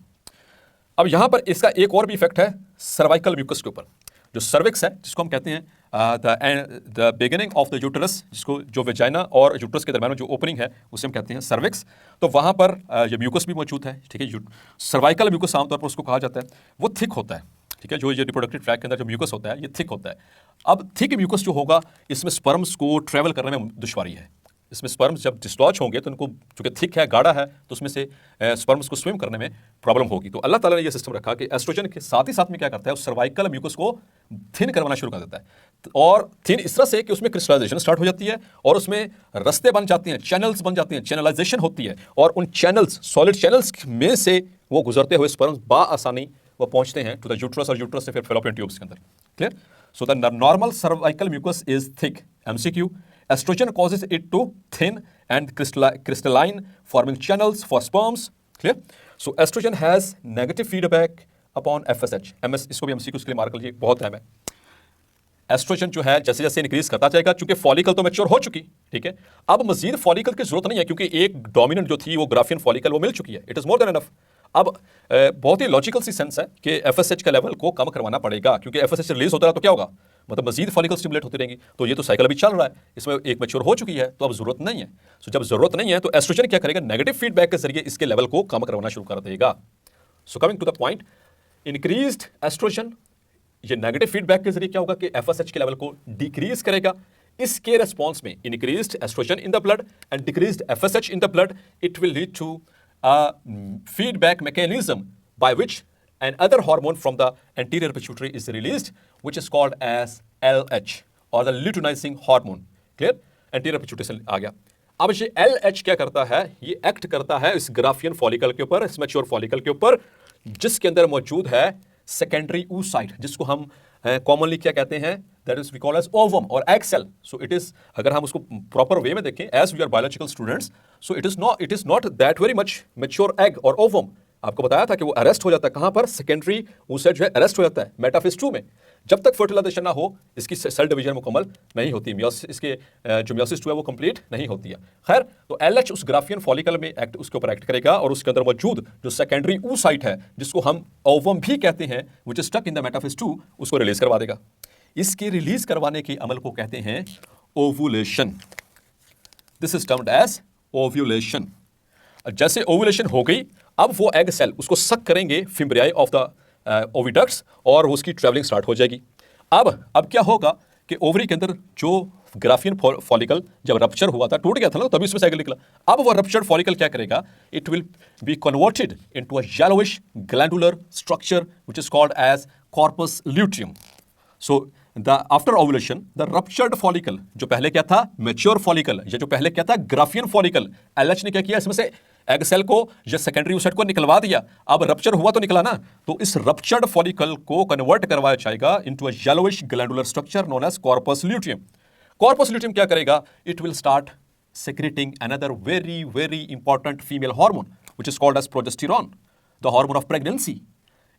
[SPEAKER 2] अब यहाँ पर इसका एक और भी इफेक्ट है सर्वाइकल म्यूकस के ऊपर। जो सर्विक्स है, जिसको हम कहते हैं the beginning of the uterus, जिसको जो वेजाइना और यूटरस के दरमियान जो ओपनिंग है उसे हम कहते हैं सर्विक्स। तो वहाँ पर ये म्यूकस भी मौजूद है, ठीक है। सर्वाइकल म्यूकस आमतौर पर उसको कहा जाता है, वो थिक होता है, ठीक है। जो ये रिप्रोडक्टिव ट्रैक्ट के अंदर जो म्यूकस होता है ये थिक होता है। अब थिक म्यूकस जो होगा, इसमें स्पर्म्स को ट्रेवल करने में दुश्वारी है। इसमें स्पर्म्स जब डिस्लॉज होंगे तो उनको, चूंकि थिक है, गाढ़ा है, तो उसमें से स्पर्म्स को स्विम करने में प्रॉब्लम होगी। तो अल्लाह ताला ने ये सिस्टम रखा कि एस्ट्रोजन के साथ ही साथ में क्या करता है, उस सर्वाइकल म्यूकस को थिन करवाना शुरू कर देता है, और थिन इस तरह से कि उसमें क्रिस्टलाइजेशन स्टार्ट हो जाती है, और उसमें रास्ते बन जाते हैं, चैनल्स बन जाते हैं, चैनलाइजेशन होती है, और उन चैनल्स, सॉलिड चैनल्स में से वो गुजरते हुए स्पर्म्स बाआसानी वो पहुंचते हैं टू द यूट्रस, और यूट्रस से फिर फेलोपियन ट्यूब्स के अंदर। Clear? So the normal cervical mucus is thick. MCQ, estrogen causes it to thin and crystalline, forming channels for sperms. Clear? So estrogen has negative feedback upon FSH. MS इसको भी MCQ के लिए मार्क कर लीजिए, बहुत अहम है। एस्ट्रोजन जो है जैसे जैसे इंक्रीज करता जाएगा, चूंकि फॉलिकल तो मैच्योर हो चुकी, ठीक है। अब मजीद फॉलिकल की जरूरत नहीं है, क्योंकि एक डोमिनेंट जो थी वो ग्राफियन फॉलिकल वो मिल चुकी है। It is more than enough. अब बहुत ही लॉजिकल सी सेंस है कि FSH का लेवल को कम करवाना पड़ेगा, क्योंकि FSH रिलीज होता रहा तो क्या होगा, मतलब मजीद फॉलिकल स्टिमुलेट होती रहेंगी। तो ये तो साइकिल अभी चल रहा है, इसमें एक मैच्योर हो चुकी है, तो अब जरूरत नहीं है। सो जब जरूरत नहीं है तो एस्ट्रोजन क्या करेगा, नेगेटिव फीडबैक के जरिए इसके लेवल को कम करवाना शुरू कर देगा। So coming to the point, increased estrogen, ये नेगेटिव फीडबैक के जरिए क्या होगा कि FSH के लेवल को डिक्रीज करेगा। इसके रिस्पॉन्स में increased estrogen in the blood and decreased FSH in the blood, it will lead to a feedback mechanism by which and other hormone from the anterior pituitary is released, which is called as LH or the luteinizing hormone. Clear? Anterior pituitary से आ गया. अब ये LH क्या करता है? ये एक्ट करता है इस ग्राफियन फॉलिकल के ऊपर, इस मैच्योर फॉलिकल के ऊपर, जिसके अंदर मौजूद है सेकेंडरी oocyte, जिसको हम कॉमनली क्या कहते हैं? That is we call as ovum और egg cell. So it is, अगर हम उसको प्रॉपर वे में देखें, as we are biological students, so it is not that very much mature egg और ओवम. आपको बताया था कि वो अरेस्ट हो जाता है कहां पर? सेकेंडरी oocyte जो है अरेस्ट हो जाता है मेटाफेज 2 में. जब तक फर्टिलाइजेशन ना हो, इसकी सेल डिवीजन मुकम्मल नहीं होती, इसके जो मियोसिस 2 है वो कंप्लीट नहीं होती है. खैर, तो LH उस ग्राफियन फॉलिकल में एक्ट उसके ऊपर एक्ट करेगा और उसके अंदर मौजूद जो सेकेंडरी oocyte है, जिसको हम ओवम भी कहते हैं, which is stuck in the metaphase 2, उसको रिलीज करवा देगा. इसके रिलीज करवाने के अमल को कहते हैं ovulation. This is termed as ovulation. जैसे ओवुलेशन हो गई, अब वो एग सेल उसको सक करेंगे फिम्ब्रियाई ऑफ द ओविडक्ट्स और उसकी ट्रैवलिंग स्टार्ट हो जाएगी. अब क्या होगा कि ओवरी के अंदर जो ग्राफियन फॉलिकल जब रप्चर हुआ था, टूट गया था ना, तभी उसमें साइकिल निकला. अब वो रप्चर्ड फॉलिकल क्या करेगा? It will be converted into a yellowish glandular structure which is called as corpus luteum. So after ovulation the ruptured follicle, जो पहले क्या था? मैच्योर फॉलिकल, ये जो पहले क्या था? Graafian follicle. LH ने क्या किया? इसमें से एग सेल को या सेकेंडरी oocyte को निकलवा दिया. अब रप्चर हुआ तो निकला ना, तो इस रप्चर्ड फॉलिकल को कन्वर्ट करवाया जाएगा into a yellowish glandular structure known as corpus luteum. Corpus luteum क्या करेगा? It will start secreting another very very important female hormone which is called as progesterone, the hormone of pregnancy.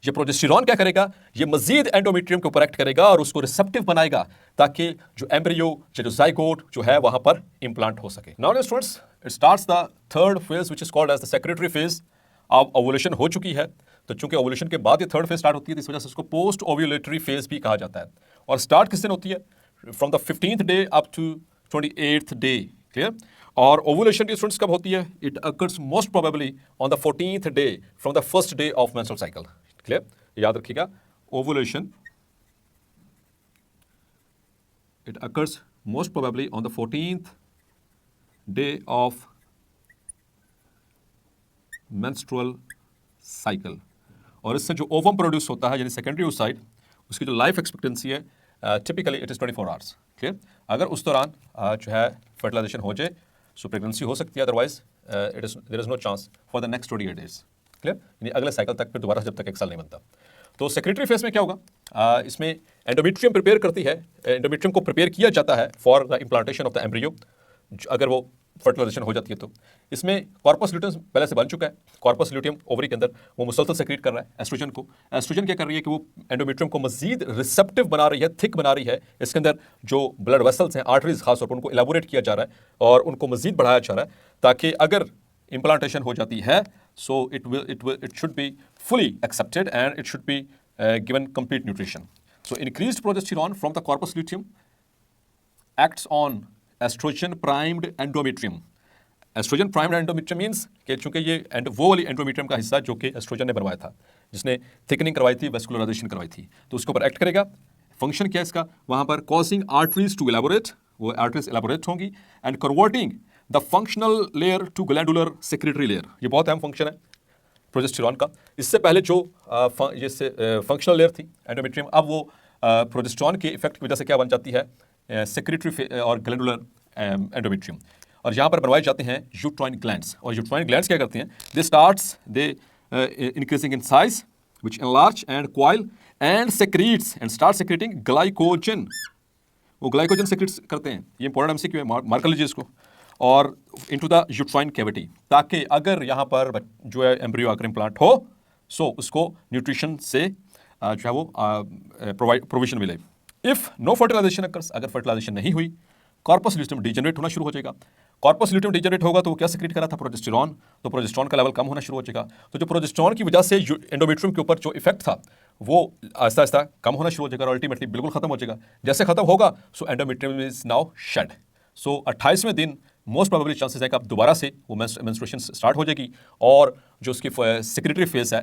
[SPEAKER 2] ये प्रोजेस्टेरॉन क्या करेगा? ये मजीद एंडोमेट्रियम के ऊपर एक्ट करेगा और उसको रिसेप्टिव बनाएगा ताकि जो एम्ब्रियो या जो जाइगोट जो है वहां पर इम्प्लांट हो सके. Now students, it starts the third phase which is called as the secretory phase. अब ओवुलेशन हो चुकी है, तो चूंकि ओवुलेशन के बाद ये थर्ड फेज स्टार्ट होती है, तो इस वजह से उसको पोस्ट ओव्यूलेटरी फेज भी कहा जाता है. और स्टार्ट किस दिन होती है? From the 15th day up to 28th day. Clear? और ओवुलेशन की स्टूडेंट्स कब होती है? It occurs most probably on the 14th day from the first day of menstrual cycle. Clear? याद रखिएगा, ovulation it occurs most probably on the 14th day of menstrual cycle. और इससे जो ओवम प्रोड्यूस होता है यानी सेकेंडरी oocyte, उसकी जो लाइफ एक्सपेक्टेंसी है typically it is 24 hours. Clear? अगर उस दौरान जो है फर्टिलाइजेशन हो जाए, सो प्रेगनेंसी हो सकती है, otherwise there is no chance for the next 28 days. Clear? यानी अगले साइकिल तक, फिर दोबारा जब तक एक साल नहीं बनता. तो सेक्रेटरी फेज में क्या होगा? इसमें एंडोमेट्रियम प्रिपेयर करती है, एंडोमेट्रियम को प्रिपेयर किया जाता है for the implantation of the embryo, अगर वो फर्टिलाइजेशन हो जाती है तो. इसमें कॉर्पस ल्यूटियम पहले से बन चुका है. कॉर्पस ल्यूटियम ओवरी के अंदर वो मुसलसल सेक्रेट कर रहा है एस्ट्रोजन को. एस्ट्रोजन क्या कर रही है कि वो एंडोमेट्रियम को मजीद रिसेप्टिव बना रही है, थिक बना रही है. इसके अंदर जो ब्लड वेसल्स हैं, आर्टरीज खास तौर पर, उनको इलेबोरेट किया जा रहा है और उनको मजीद बढ़ाया जा रहा है ताकि अगर इम्प्लांटेशन हो जाती है, so it should be fully accepted and it should be given complete nutrition. So increased progesterone from the corpus luteum acts on estrogen primed endometrium. Estrogen primed endometrium means कि चूंकि ये वो वाली एंडोमेट्रियम का हिस्सा जो कि एस्ट्रोजन ने बनवाया था, जिसने थिकनिंग करवाई थी, वेस्कुलराइजेशन करवाई थी, तो उसके ऊपर एक्ट करेगा. फंक्शन क्या है इसका? वहां पर कॉजिंग आर्टरीज टू इलेबोरेट, वो आर्टरीज इलेबोरेट होंगी and converting the functional layer to glandular secretory layer. ये बहुत अहम फंक्शन है प्रोजेस्टेरॉन का. इससे पहले जो फंक्शनल लेयर थी एंडोमेट्रियम, अब वो प्रोजेस्टेरॉन के इफेक्ट की वजह से क्या बन जाती है? सेक्रेटरी और ग्लैंडुलर एंडोमेट्रियम. और यहाँ पर बनवाए जाते हैं यूट्राइन ग्लैंड्स. और यूट्राइन ग्लैंड्स क्या करते हैं? They increasing in size which enlarge and coil and secretes and start secreting glycogen. वो ग्लाइकोजन सेक्रेट करते हैं. ये इंपॉर्टेंट एमसीक्यू है, मार्क कर लीजिए इसको. और इनटू द यूट्राइन कैविटी, ताकि अगर यहाँ पर जो है एम्ब्रियो आकर इम्प्लांट हो, सो उसको न्यूट्रिशन से जो है वो प्रोविजन मिले. इफ नो फर्टिलाइजेशन अकर्स, अगर फर्टिलाइजेशन नहीं हुई, कॉर्पस ल्यूटियम डीजनरेट होना शुरू हो जाएगा. कॉर्पस ल्यूटियम डीजनरेट होगा तो वो क्या सेक्रेट कर रहा था? प्रोजेस्टेरॉन. तो प्रोजेस्टेरॉन का लेवल कम होना शुरू हो जाएगा. तो जो प्रोजेस्टेरॉन की वजह से एंडोमेट्रियम के ऊपर जो इफेक्ट था, वो आहिस्ता आहिस्ता कम होना शुरू हो जाएगा और अल्टीमेटली बिल्कुल खत्म हो जाएगा. जैसे खत्म होगा, सो एंडोमेट्रियम इज नाउ शेड. सो 28वें दिन मोस्ट प्रोबेबली चांसेस है कि अब दोबारा से वो मेंस्ट्रुएशन स्टार्ट हो जाएगी और जो उसकी सेक्रेटरी फेज है,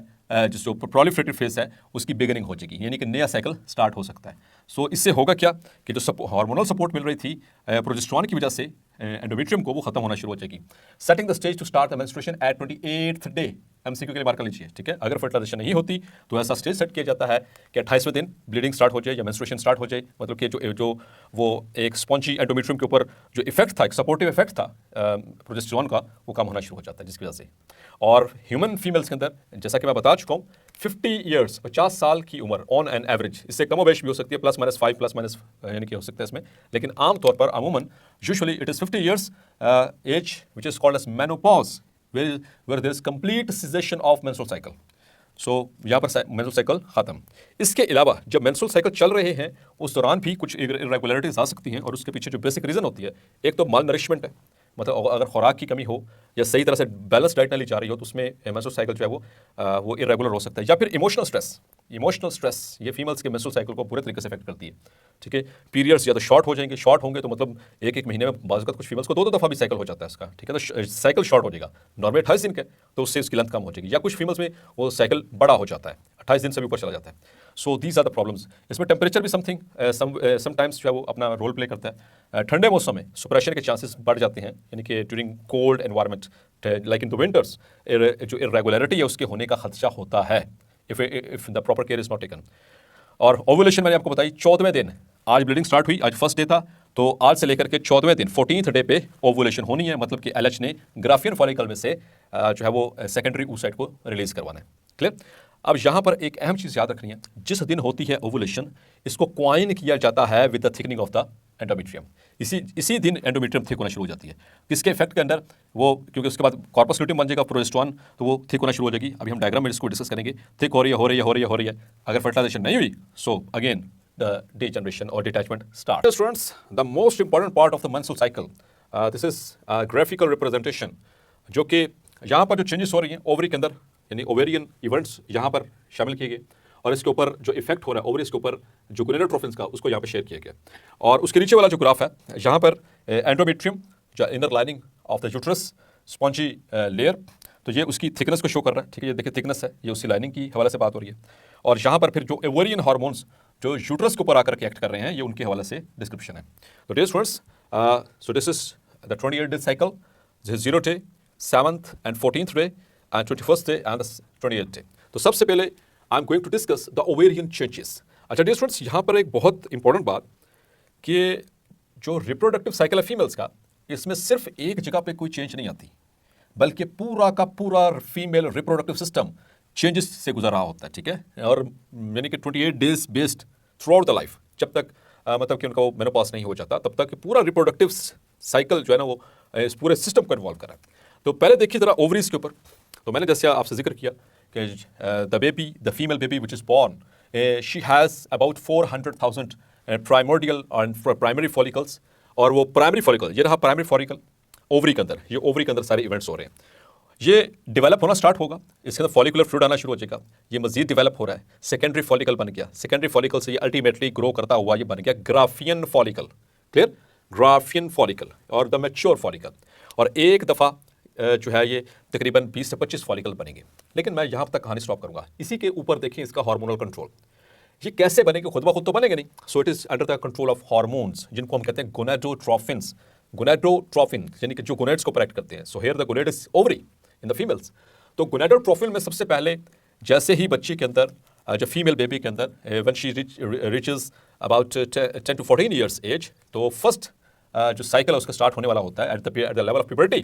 [SPEAKER 2] जो प्रोलिफरेटरी फेज है, उसकी बिगिनिंग हो जाएगी, यानी कि नया साइकिल स्टार्ट हो सकता है. सो इससे होगा क्या कि जो हार्मोनल सपोर्ट मिल रही थी प्रोजेस्टेरॉन की वजह से, एंडोमेट्रियम को वो खत्म होना शुरू हो जाएगी। Setting the stage to start the menstruation at 28th day, MCQ के लिए मार्क कर लीजिए, ठीक है। अगर फर्टिलाइजेशन नहीं होती तो ऐसा स्टेज सेट किया जाता है कि 28वें दिन ब्लीडिंग स्टार्ट हो जाए या मेंस्ट्रुएशन स्टार्ट हो जाए, मतलब कि जो वो एक स्पॉन्जी एंडोमेट्रियम के ऊपर जो इफेक्ट था, एक सपोर्टिव इफेक्ट था प्रोजेस्टेरॉन का, वो कम होना शुरू हो जाता है जिसकी वजह से। और ह्यूमन फीमेल्स के अंदर जैसा कि मैं बता चुका हूँ 50 ईयर्स 50 साल की उम्र ऑन एन एवरेज, इससे कम बेश भी हो सकती है, +-5 +- यानी कि हो सकता है इसमें, लेकिन आमतौर पर अमूमन usually it is 50 years age which is called as menopause, where there is complete cessation of menstrual cycle. So यहाँ पर मेंस्ट्रुअल साइकिल ख़त्म। इसके अलावा जब मेंस्ट्रुअल साइकिल चल रहे हैं उस दौरान भी कुछ इरेगुलरिटीज़ आ सकती हैं, और उसके पीछे जो बेसिक रीज़न होती है, एक तो माल नरिशमेंट है, मतलब अगर खुराक की कमी हो या सही तरह से बैलेंस डाइट नहीं ली जा रही हो तो उसमें मेंस्ट्रुअल साइकिल जो है वो इरेगुलर हो सकता है। या फिर इमोशनल स्ट्रेस ये फीमेल्स के मेंस्ट्रुअल साइकिल को पूरे तरीके से इफेक्ट करती है, ठीक है। पीरियड्स या तो शॉर्ट हो जाएंगे, शॉर्ट होंगे तो मतलब एक महीने में बाज़ कुछ फीमेल्स को 2 दफ़ा भी साइकिल हो जाता है इसका, ठीक है। तो साइकिल शॉर्ट हो जाएगा, नॉर्मल 28 दिन का तो उससे उसकी लेंथ कम हो जाएगी, या कुछ फीमेल्स में वो साइकिल बड़ा हो जाता है, 28 दिन से भी ऊपर चला जाता है। So these are the problems. इसमें टेम्परेचर भी समटाइम्स जो है वो अपना रोल प्ले करता है। ठंडे मौसम में सुप्रेशन के चांसेस बढ़ जाते हैं, यानी कि during cold environment like in the winters जो इरेगुलरिटी है उसके होने का खदशा होता है if the proper care is not taken. और ओव्यूलेशन मैंने आपको बताई 14वें दिन, आज ब्लीडिंग स्टार्ट हुई, आज फर्स्ट डे था, तो आज से लेकर के 14वें दिन 14th डे पे ओव्यूलेशन होनी है, मतलब कि एलएच ने ग्राफियन फॉलिकल में से जो है वो सेकेंडरी oocyte को रिलीज करवाना है। क्लियर। अब यहाँ पर एक अहम चीज़ याद रखनी है, जिस दिन होती है ओव्यूलेशन इसको क्वाइन किया जाता है with the thickening of the endometrium. इसी दिन एंडोमेट्रियम थिक होना शुरू हो जाती है। किसके इफेक्ट के अंदर वो, क्योंकि उसके बाद कॉर्पस ल्यूटियम बन जाएगा प्रोजेस्टेरॉन, तो वो थिक होना शुरू हो जाएगी। अभी हम डायग्राम में इसको डिस्कस करेंगे, थिक हो रही है। अगर फर्टिलाइजेशन नहीं हुई so again the degeneration or detachment starts. Students, the most important part of the menstrual cycle, this is graphical representation, जो कि यहाँ पर जो चेंजेस हो रही हैं ओवरी के अंदर, यानी ओवेरियन इवेंट्स यहाँ पर शामिल किए गए, और इसके ऊपर जो इफेक्ट हो रहा है ओवरीज के ऊपर जो गोनेडोट्रोफिन्स का, उसको यहाँ पर शेयर किया गया। और उसके नीचे वाला जो ग्राफ है यहाँ पर एंडोमेट्रियम जो inner lining of the uterus spongy layer, तो ये उसकी थिकनेस को शो कर रहा है, ठीक है। ये देखिए थिकनेस है, ये उसी लाइनिंग की हवाले से बात हो रही है। और यहाँ पर फिर जो ओवेरियन हार्मोन्स जो यूट्रस के ऊपर आकर के एक्ट कर रहे हैं, ये उनके हवाले से डिस्क्रिप्शन है। तो dear students, so this is the 28 day cycle, this is 0 day, 7th and 14th day and 21st day and 28th day. तो सबसे पहले I am going to discuss the ovarian changes. अच्छा डियर स्टूडेंट्स, यहाँ पर एक बहुत इंपॉर्टेंट बात कि जो रिप्रोडक्टिव साइकिल है फीमेल्स का, इसमें सिर्फ एक जगह पे कोई चेंज नहीं आती, बल्कि पूरा का पूरा फीमेल रिप्रोडक्टिव सिस्टम चेंजेस से गुजर रहा होता है, ठीक है। और यानी कि 28 days based through out the life, जब तक मतलब कि उनका वो मेनोपॉज नहीं हो जाता तब तक पूरा रिप्रोडक्टिव साइकिल जो है ना वो इस पूरे सिस्टम को इन्वॉल्व कर रहा है। तो पहले देखिए ज़रा ओवरीज के ऊपर। तो मैंने जैसे आपसे जिक्र किया कि the female baby which is born, she has about 400,000 primordial and primary follicles. और वो प्राइमरी फॉलिकल, ये रहा प्राइमरी फॉलिकल ओवरी के अंदर, ये ओवरी के अंदर सारे इवेंट्स हो रहे हैं। ये डेवलप होना स्टार्ट होगा, इसके अंदर फॉलिकुलर फ्लूइड आना शुरू हो जाएगा, ये मजीद डेवलप हो रहा है, सेकेंडरी फॉलिकल बन गया, सेकेंडरी फॉलिकल से ये अल्टीमेटली ग्रो करता हुआ ये बन गया Graafian follicle. Clear, Graafian follicle और द मैच्योर फॉलिकल। और एक दफ़ा जो है ये तकरीबन 20 से 25 फॉलिकल बनेंगे। लेकिन मैं यहाँ तक कहानी स्टॉप करूँगा। इसी के ऊपर देखिए इसका हार्मोनल कंट्रोल, ये कैसे बनेंगे, खुद ब खुद तो बनेंगे नहीं। So it is under the control of hormones, जिनको हम कहते हैं गोनेडोट्रोफिन्स। गोनेडोट्रोफिन यानी कि जो गोनेड्स को प्रोटेक्ट करते हैं। So here the gonad is ovary in the females. तो गोनेडोट्रोफिन में सबसे पहले जैसे ही बच्ची के अंदर, जो फीमेल बेबी के अंदर when she reaches about 10 to 14 years age, तो फर्स्ट जो साइकिल है उसका स्टार्ट होने वाला होता है at the level of puberty.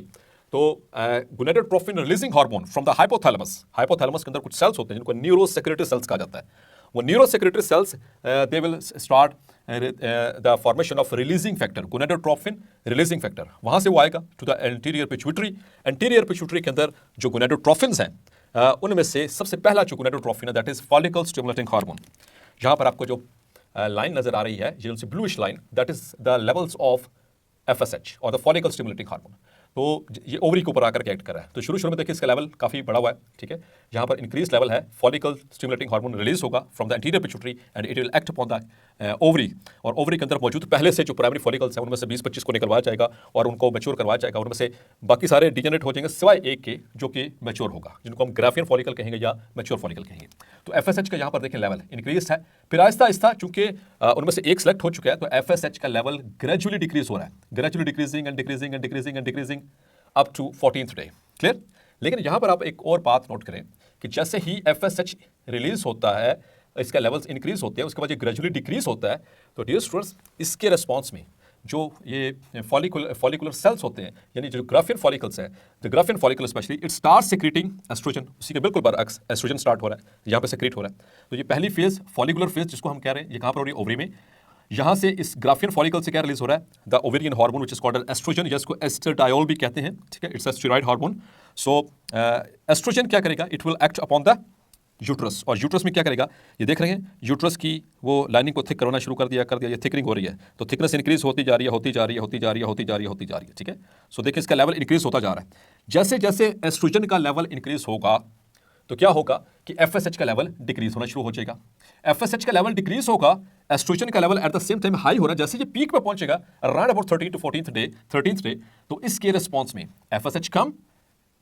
[SPEAKER 2] तो gonadotrophin releasing hormone from the hypothalamus, hypothalamus के अंदर कुछ सेल्स होते हैं जिनको न्यूरो सेक्रेटरी सेल्स कहा जाता है। वो neuro secretory cells they will start the formation of releasing factor, gonadotrophin releasing factor, वहाँ से वो आएगा to the anterior pituitary. Anterior pituitary के अंदर जो गोनेडोट्रोफिन्स हैं उनमें से सबसे पहला जो गोनेडोट्रोफिन है that is follicle stimulating hormone. यहाँ पर आपको जो लाइन नजर आ रही है, ये bluish line, that is the levels of FSH और द फॉलिकल स्टिमुलेटिंग हार्मोन। तो ये ओवरी के ऊपर आकर के एक्ट कर रहा है। तो शुरू में देखिए इसका लेवल काफी बड़ा हुआ है, ठीक है। यहाँ पर इंक्रीज लेवल है, फॉलिकल स्टिमुलेटिंग हार्मोन रिलीज होगा from the anterior pituitary and it will act upon the ovary, और ओवरी के अंदर मौजूद पहले से जो प्राइमरी फॉलिकल्स हैं उनमें से 20-25 को निकलवाया जाएगा और उनको मैच्योर करवाया जाएगा। उनमें से बाकी सारे डिजेनरेट हो जाएंगे सिवाय एक के जो कि मैच्योर होगा, जिनको हम ग्राफियन फॉलिकल कहेंगे या मैच्योर फॉलिकल कहेंगे। तो एफएसएच का यहाँ पर देखें लेवल इंक्रीज है, फिर आहिस्ता आहिस्ता चूंकि उनमें से एक सेलेक्ट हो चुका है तो एफएसएच का लेवल ग्रेजुअली डिक्रीज हो रहा है, gradually decreasing and decreasing and decreasing and decreasing up to 14th day. Clear? लेकिन यहां पर आप एक और बात नोट करें कि जैसे ही एफएसएच रिलीज होता है, इसका लेवल्स इंक्रीज होते हैं, उसके बाद ये ग्रेजुअली डिक्रीज होता है। तो डियर स्टूडेंट्स, इसके रिस्पॉन्स में जो ये फॉलिकुलर सेल्स होते हैं, यानी जो ग्राफियन फॉलिकल्स है, the Graafian follicle specially, it start secreting estrogen, उसी के बिल्कुल बरअक्स एस्ट्रोजन स्टार्ट हो रहा है, यहाँ पे सिक्रीट हो रहा है। तो ये पहली फेज फॉलिकुलर फेज जिसको हम कह रहे हैं, ये कहाँ पर हो रही है? ओवरी में। यहाँ से इस ग्राफियन फॉलिकल से क्या रिलीज हो रहा है? The ovarian hormone which is called estrogen, जिसको एस्ट्राडायोल भी कहते हैं, ठीक है, it's a steroid hormone. So estrogen क्या करेगा? It will act upon the uterus, और यूट्रस में क्या करेगा? ये देख रहे हैं यूट्रस की वो लाइनिंग को थिक करना शुरू कर दिया, ये थिकनिंग हो रही है, तो थिकनेस इंक्रीज होती जा रही है, होती जा रही है, होती जा रही है, होती जा रही है, होती जा रही है, ठीक है। सो देखिए इसका लेवल इंक्रीज होता जा रहा है। जैसे जैसे एस्ट्रोजन का लेवल इंक्रीज होगा तो क्या होगा कि एफएसएच का लेवल डिक्रीज होना शुरू हो जाएगा। एफएसएच का लेवल डिक्रीज होगा, एस्ट्रोजन का level at the same time high हो रहा है। जैसे ये पीक पे पहुंचेगा around about 13 to 14th day, तो इसके रिस्पॉन्स में एफएसएच कम,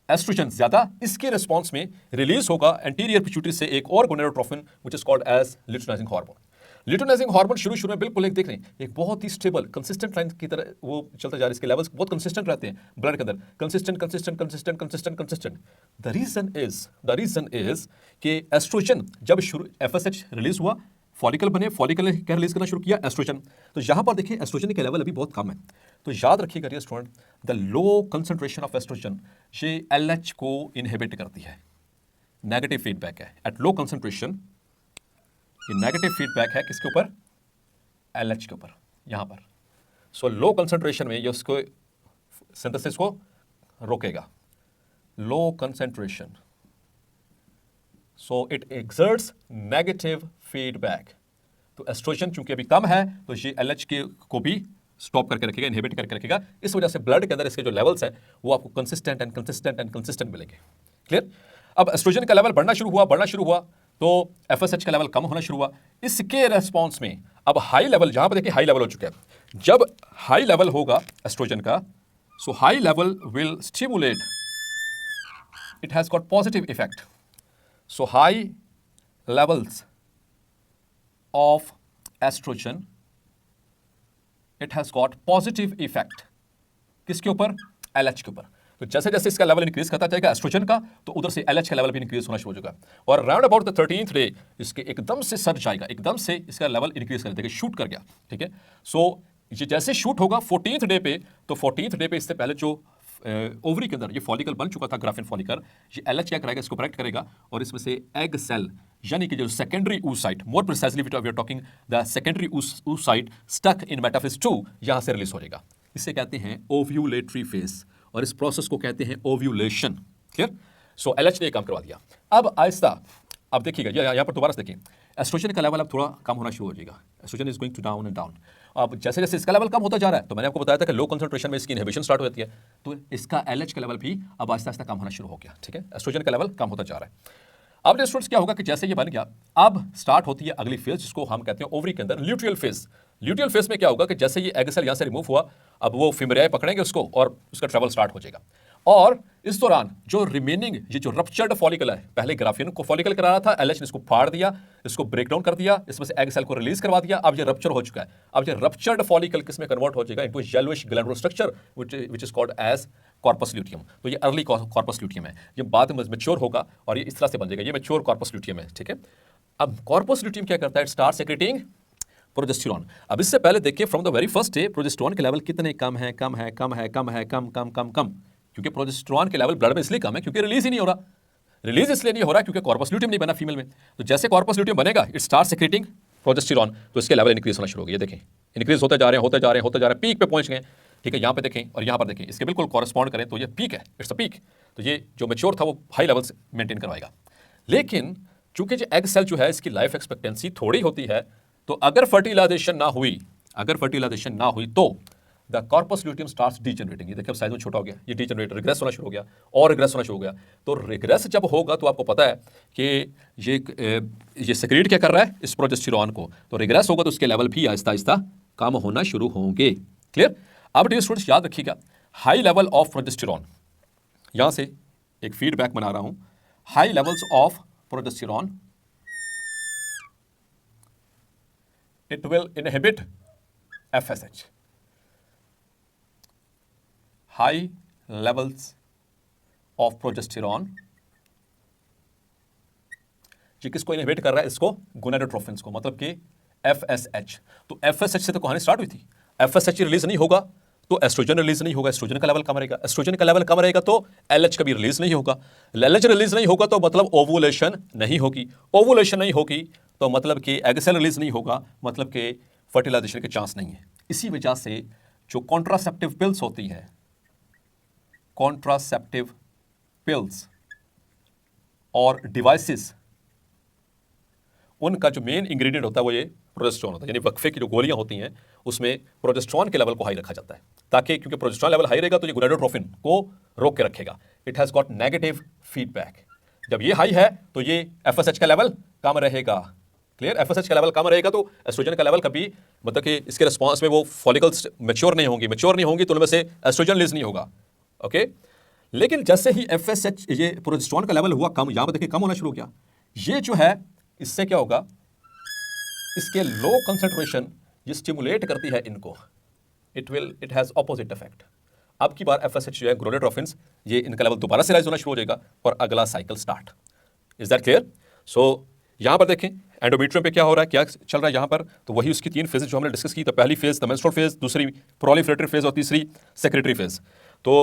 [SPEAKER 2] एस्ट्रोजन ज्यादा, इसके रिस्पॉन्स में रिलीज होगा एंटीरियर पिट्यूटरी से एक और gonadotrophin which is called as luteinising hormone. Luteinising hormone शुरू में बिल्कुल एक देख रहे हैं, एक बहुत ही स्टेबल कंसिस्टेंट लाइन की तरह वो चलता जा रहा है, इसके लेवल्स बहुत कंसिस्टेंट रहते हैं ब्लड के अंदर, कंसिस्टेंट। द रीजन इज कि एस्ट्रोजन जब शुरू एफएसएच रिलीज हुआ, फॉलिकल बने, फॉलिकल ने क्या रिलीज करना शुरू किया? एस्ट्रोजन। तो यहां पर देखिए एस्ट्रोजन के लेवल अभी बहुत कम है, तो याद रखिएगा dear student, the low concentration of estrogen ये एलएच को इनहिबिट करती है, नेगेटिव फीडबैक है। एट लो कंसंट्रेशन ये नेगेटिव फीडबैक है किसके ऊपर? एलएच के ऊपर, यहां पर। सो लो कंसंट्रेशन में ये उसको सिंथेसिस को रोकेगा, low concentration, so it exerts negative feedback. तो एस्ट्रोजन चूंकि अभी कम है तो ये एलएच के को भी स्टॉप करके रखेगा, इनहिबिट करके रखेगा। इस वजह से ब्लड के अंदर इसके जो लेवल्स हैं वो आपको कंसिस्टेंट मिलेंगे। क्लियर? अब एस्ट्रोजन का लेवल बढ़ना शुरू हुआ तो एफएसएच का लेवल कम होना शुरू हुआ। इसके रेस्पॉन्स में अब हाई लेवल, जहां पर देखिए हाई लेवल हो चुका है, जब हाई लेवल होगा एस्ट्रोजन का, so high level will stimulate, it has got positive effect. So high levels of estrogen, it has got positive effect किसके ऊपर? LH के ऊपर। तो जैसे जैसे इसका लेवल इंक्रीज करता जाएगा एस्ट्रोजन का, तो उधर से LH का लेवल भी इंक्रीज होना शुरू हो जाएगा, और round about the 13th day इसके एकदम से सर्च आएगा, एकदम से इसका लेवल इंक्रीज कर देगा, शूट कर गया, ठीक है। सो ये जैसे शूट होगा 14th डे पे, तो 14th डे पे इससे पहले जो ओवरी के अंदर ये फॉलिकल बन चुका था ग्राफिन फॉलिकल, ये एलएच क्या करेगा? इसको करेक्ट करेगा, और इसमें से एग सेल यानी कि जो secondary oocyte, more precisely we are talking the secondary oocyte stuck in metaphase 2, यहां से रिलीज हो जाएगा। इसे कहते हैं ओव्यूलेटरी फेज, और इस प्रोसेस को कहते हैं ओव्यूलेशन। क्लियर? सो एलएच ने ये काम करवा दिया। अब आहिस्ता, अब देखिएगा यहाँ पर दोबारा से देखिए, एस्ट्रोजन का लेवल अब थोड़ा कम होना शुरू हो जाएगा, estrogen is going to down and down. अब जैसे जैसे इसका लेवल कम होता जा रहा है, तो मैंने आपको बताया था कि लो कंसंट्रेशन में इसकी इनहिबिशन स्टार्ट हो जाती है, तो इसका एलएच का लेवल भी अब आहिस्ता आहिस्ता कम होना शुरू हो गया, ठीक है। एस्ट्रोजन का लेवल कम होता जा रहा है। अब स्टूडेंट्स क्या होगा कि जैसे ये बन गया, अब स्टार्ट होती है अगली फेज जिसको हम कहते हैं ओवरी के अंदर ल्यूटियल फेज। ल्यूटियल फेज में क्या होगा कि जैसे ये एग सेल यहां से रिमूव हुआ, अब वो फिमरियाई पकड़ेंगे उसको और उसका ट्रेवल स्टार्ट हो जाएगा। और इस दौरान जो रिमेनिंग ये जो रप्चर्ड फॉलिकल है, पहले ग्राफिन को फॉलिकल करा रहा था, एलएच ने इसको फाड़ दिया, इसको ब्रेक डाउन कर दिया, इसमें से एग सेल को रिलीज करवा दिया। अब ये रप्चर हो चुका है, अब ये रप्चर्ड फॉलिकल किस में कन्वर्ट हो जाएगा? Into yellowish glandular structure which is called as corpus luteum. तो ये अर्ली कॉर्पस ल्यूटियम है, ये बाद में मैच्योर होगा और ये इस तरह से बन जाएगा, ये मैच्योर कॉर्पस ल्यूटियम है, ठीक है। अब कॉर्पस ल्यूटियम क्या करता है? It start secreting progesterone. अब इससे पहले देखिए from the very first day progesterone के लेवल कितने कम है, क्योंकि प्रोजेस्टेरॉन के लेवल ब्लड में इसलिए कम है क्योंकि रिलीज ही नहीं हो रहा। रिलीज इसलिए नहीं हो रहा क्योंकि कॉर्पस ल्यूटियम नहीं बना फीमेल में। तो जैसे कॉर्पस ल्यूटियम बनेगा, इट स्टार्ट सेक्रेटिंग प्रोजेस्टेरॉन, तो इसके लेवल इंक्रीज होना शुरू हो गया। ये देखें इंक्रीज होते जा रहे हैं, पीक पे पहुंच गए, ठीक है। यहाँ पे देखें और यहाँ पर देखें, इसके बिल्कुल कॉरेस्पॉन्ड करें तो ये पीक है, इट्स अ पीक। तो ये जो मैच्योर था वो हाई लेवल्स मेंटेन करवाएगा। लेकिन चूंकि जो एग सेल जो है इसकी लाइफ एक्सपेक्टेंसी थोड़ी होती है, तो अगर फर्टिलाइजेशन ना हुई तो द कॉर्पस ल्यूटियम स्टार्ट्स डीजनरेटिंग। ये देखिए अब साइज में छोटा हो गया, ये डीजनरेट रिग्रेस होना शुरू हो गया और रिग्रेस होना शुरू हो गया। तो रिग्रेस जब होगा तो आपको पता है कि ये सेक्रेट क्या कर रहा है इस प्रोजेस्टेरॉन को, तो रिग्रेस होगा तो उसके लेवल भी आहिस्ता आहिस्ता कम होना शुरू होंगे। क्लियर। अब डियर स्टूडेंट्स याद रखिएगा, हाई लेवल ऑफ प्रोजेस्टेरॉन, यहां से एक फीडबैक बना रहा हूं, high levels of progesterone it will inhibit FSH. High levels of progesterone, ये किसको इनहिबिट कर रहा है, इसको गोनाडोट्रोफिन्स को, मतलब कि FSH। तो FSH से तो कहानी स्टार्ट हुई थी, FSH रिलीज नहीं होगा तो एस्ट्रोजन रिलीज नहीं होगा, एस्ट्रोजन का लेवल कम रहेगा, एस्ट्रोजन का लेवल कम रहेगा तो LH कभी रिलीज नहीं होगा, LH रिलीज नहीं होगा तो मतलब ओवुलेशन नहीं होगी, ओवुलेशन नहीं होगी तो मतलब कि एग सेल रिलीज नहीं होगा, मतलब कि फर्टिलाइजेशन के चांस नहीं है। इसी वजह से जो कॉन्ट्रासेप्टिव पिल्स होती हैं, कॉन्ट्रासेप्टिव पिल्स और डिवाइसेस, उनका जो मेन इंग्रेडिएंट होता है वो ये प्रोजेस्टेरॉन होता है, यानी वक्फे की जो गोलियां होती हैं उसमें प्रोजेस्टेरॉन के लेवल को हाई रखा जाता है, ताकि क्योंकि प्रोजेस्टेरॉन लेवल हाई रहेगा तो ये गोनाडोट्रोफिन को रोक के रखेगा। It has got negative feedback. जब ये हाई है तो ये FSH का लेवल कम रहेगा। क्लियर। FSH का लेवल कम रहेगा तो एस्ट्रोजन का लेवल कभी, मतलब कि इसके रिस्पॉन्स में वो फॉलिकल्स मैच्योर नहीं होंगी, मैच्योर नहीं होंगी तो उनमें से एस्ट्रोजन रिलीज नहीं होगा। ओके। लेकिन जैसे ही FSH ये प्रोजेस्टेरॉन का लेवल हुआ कम, यहां पर देखिए कम होना शुरू हो गया, ये जो है इससे क्या होगा, इसके लो कंसंट्रेशन ये स्टिमुलेट करती है इनको, इट हैज ऑपोजिट इफेक्ट। अब की बार FSH जो है गोनाडोट्रोफिन्स, ये इनका लेवल दोबारा से राइज होना शुरू हो जाएगा और अगला cycle start. Is that clear. So यहां पर देखें एंडोमेट्रियम पे क्या हो रहा है, क्या चल रहा है यहां पर, तो वही उसकी 3 फेजेस जो हमने डिस्कस की। तो पहली फेज द मेंस्ट्रुअल फेज, दूसरी प्रोलिफरेटरी फेज और तीसरी सेक्रेटरी फेज। तो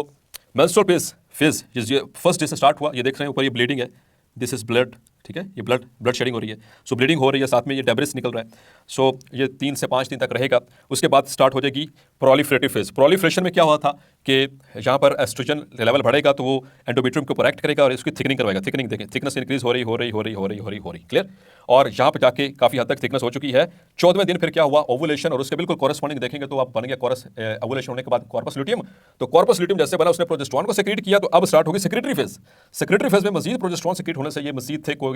[SPEAKER 2] मेंस्ट्रुअल फेज ये फर्स्ट डे से स्टार्ट हुआ, ये देख रहे हैं ऊपर ये ब्लीडिंग है, दिस इज ब्लड, ठीक है, ये ब्लड शेडिंग हो रही है, सो ब्लीडिंग हो रही है, साथ में ये डेब्रिस निकल रहा है। सो ये 3 से 5 दिन तक रहेगा। उसके बाद स्टार्ट हो जाएगी प्रोलिफरेटिव फेज। प्रोलिफरेशन में क्या हुआ था कि यहाँ पर एस्ट्रोजन लेवल बढ़ेगा तो वो एंडोमेट्रियम के ऊपर एक्ट करेगा और इसकी थिकनिंग करवाएगा। थिकनिंग देखें, थिकनेस इंक्रीज हो रही, क्लियर। और यहाँ पर जाके काफ़ी हद तक थिकनेस हो चुकी है। 14वें दिन फिर क्या हुआ, ओवुलेशन, और उसके बिल्कुल कॉरेस्पॉन्डिंग देखेंगे तो आप बन गया ओवुलेशन होने के बाद कॉर्पस ल्यूटियम। तो कॉर्पस ल्यूटियम जैसे बना, उसने प्रोजेस्टेरॉन को सेक्रेट किया, तो अब स्टार्ट होगी सेक्रेटरी फेज। सेक्रेटरी फेज में मजीद प्रोजेस्टेरॉन सेक्रेट होने से ये मजीद थिक हो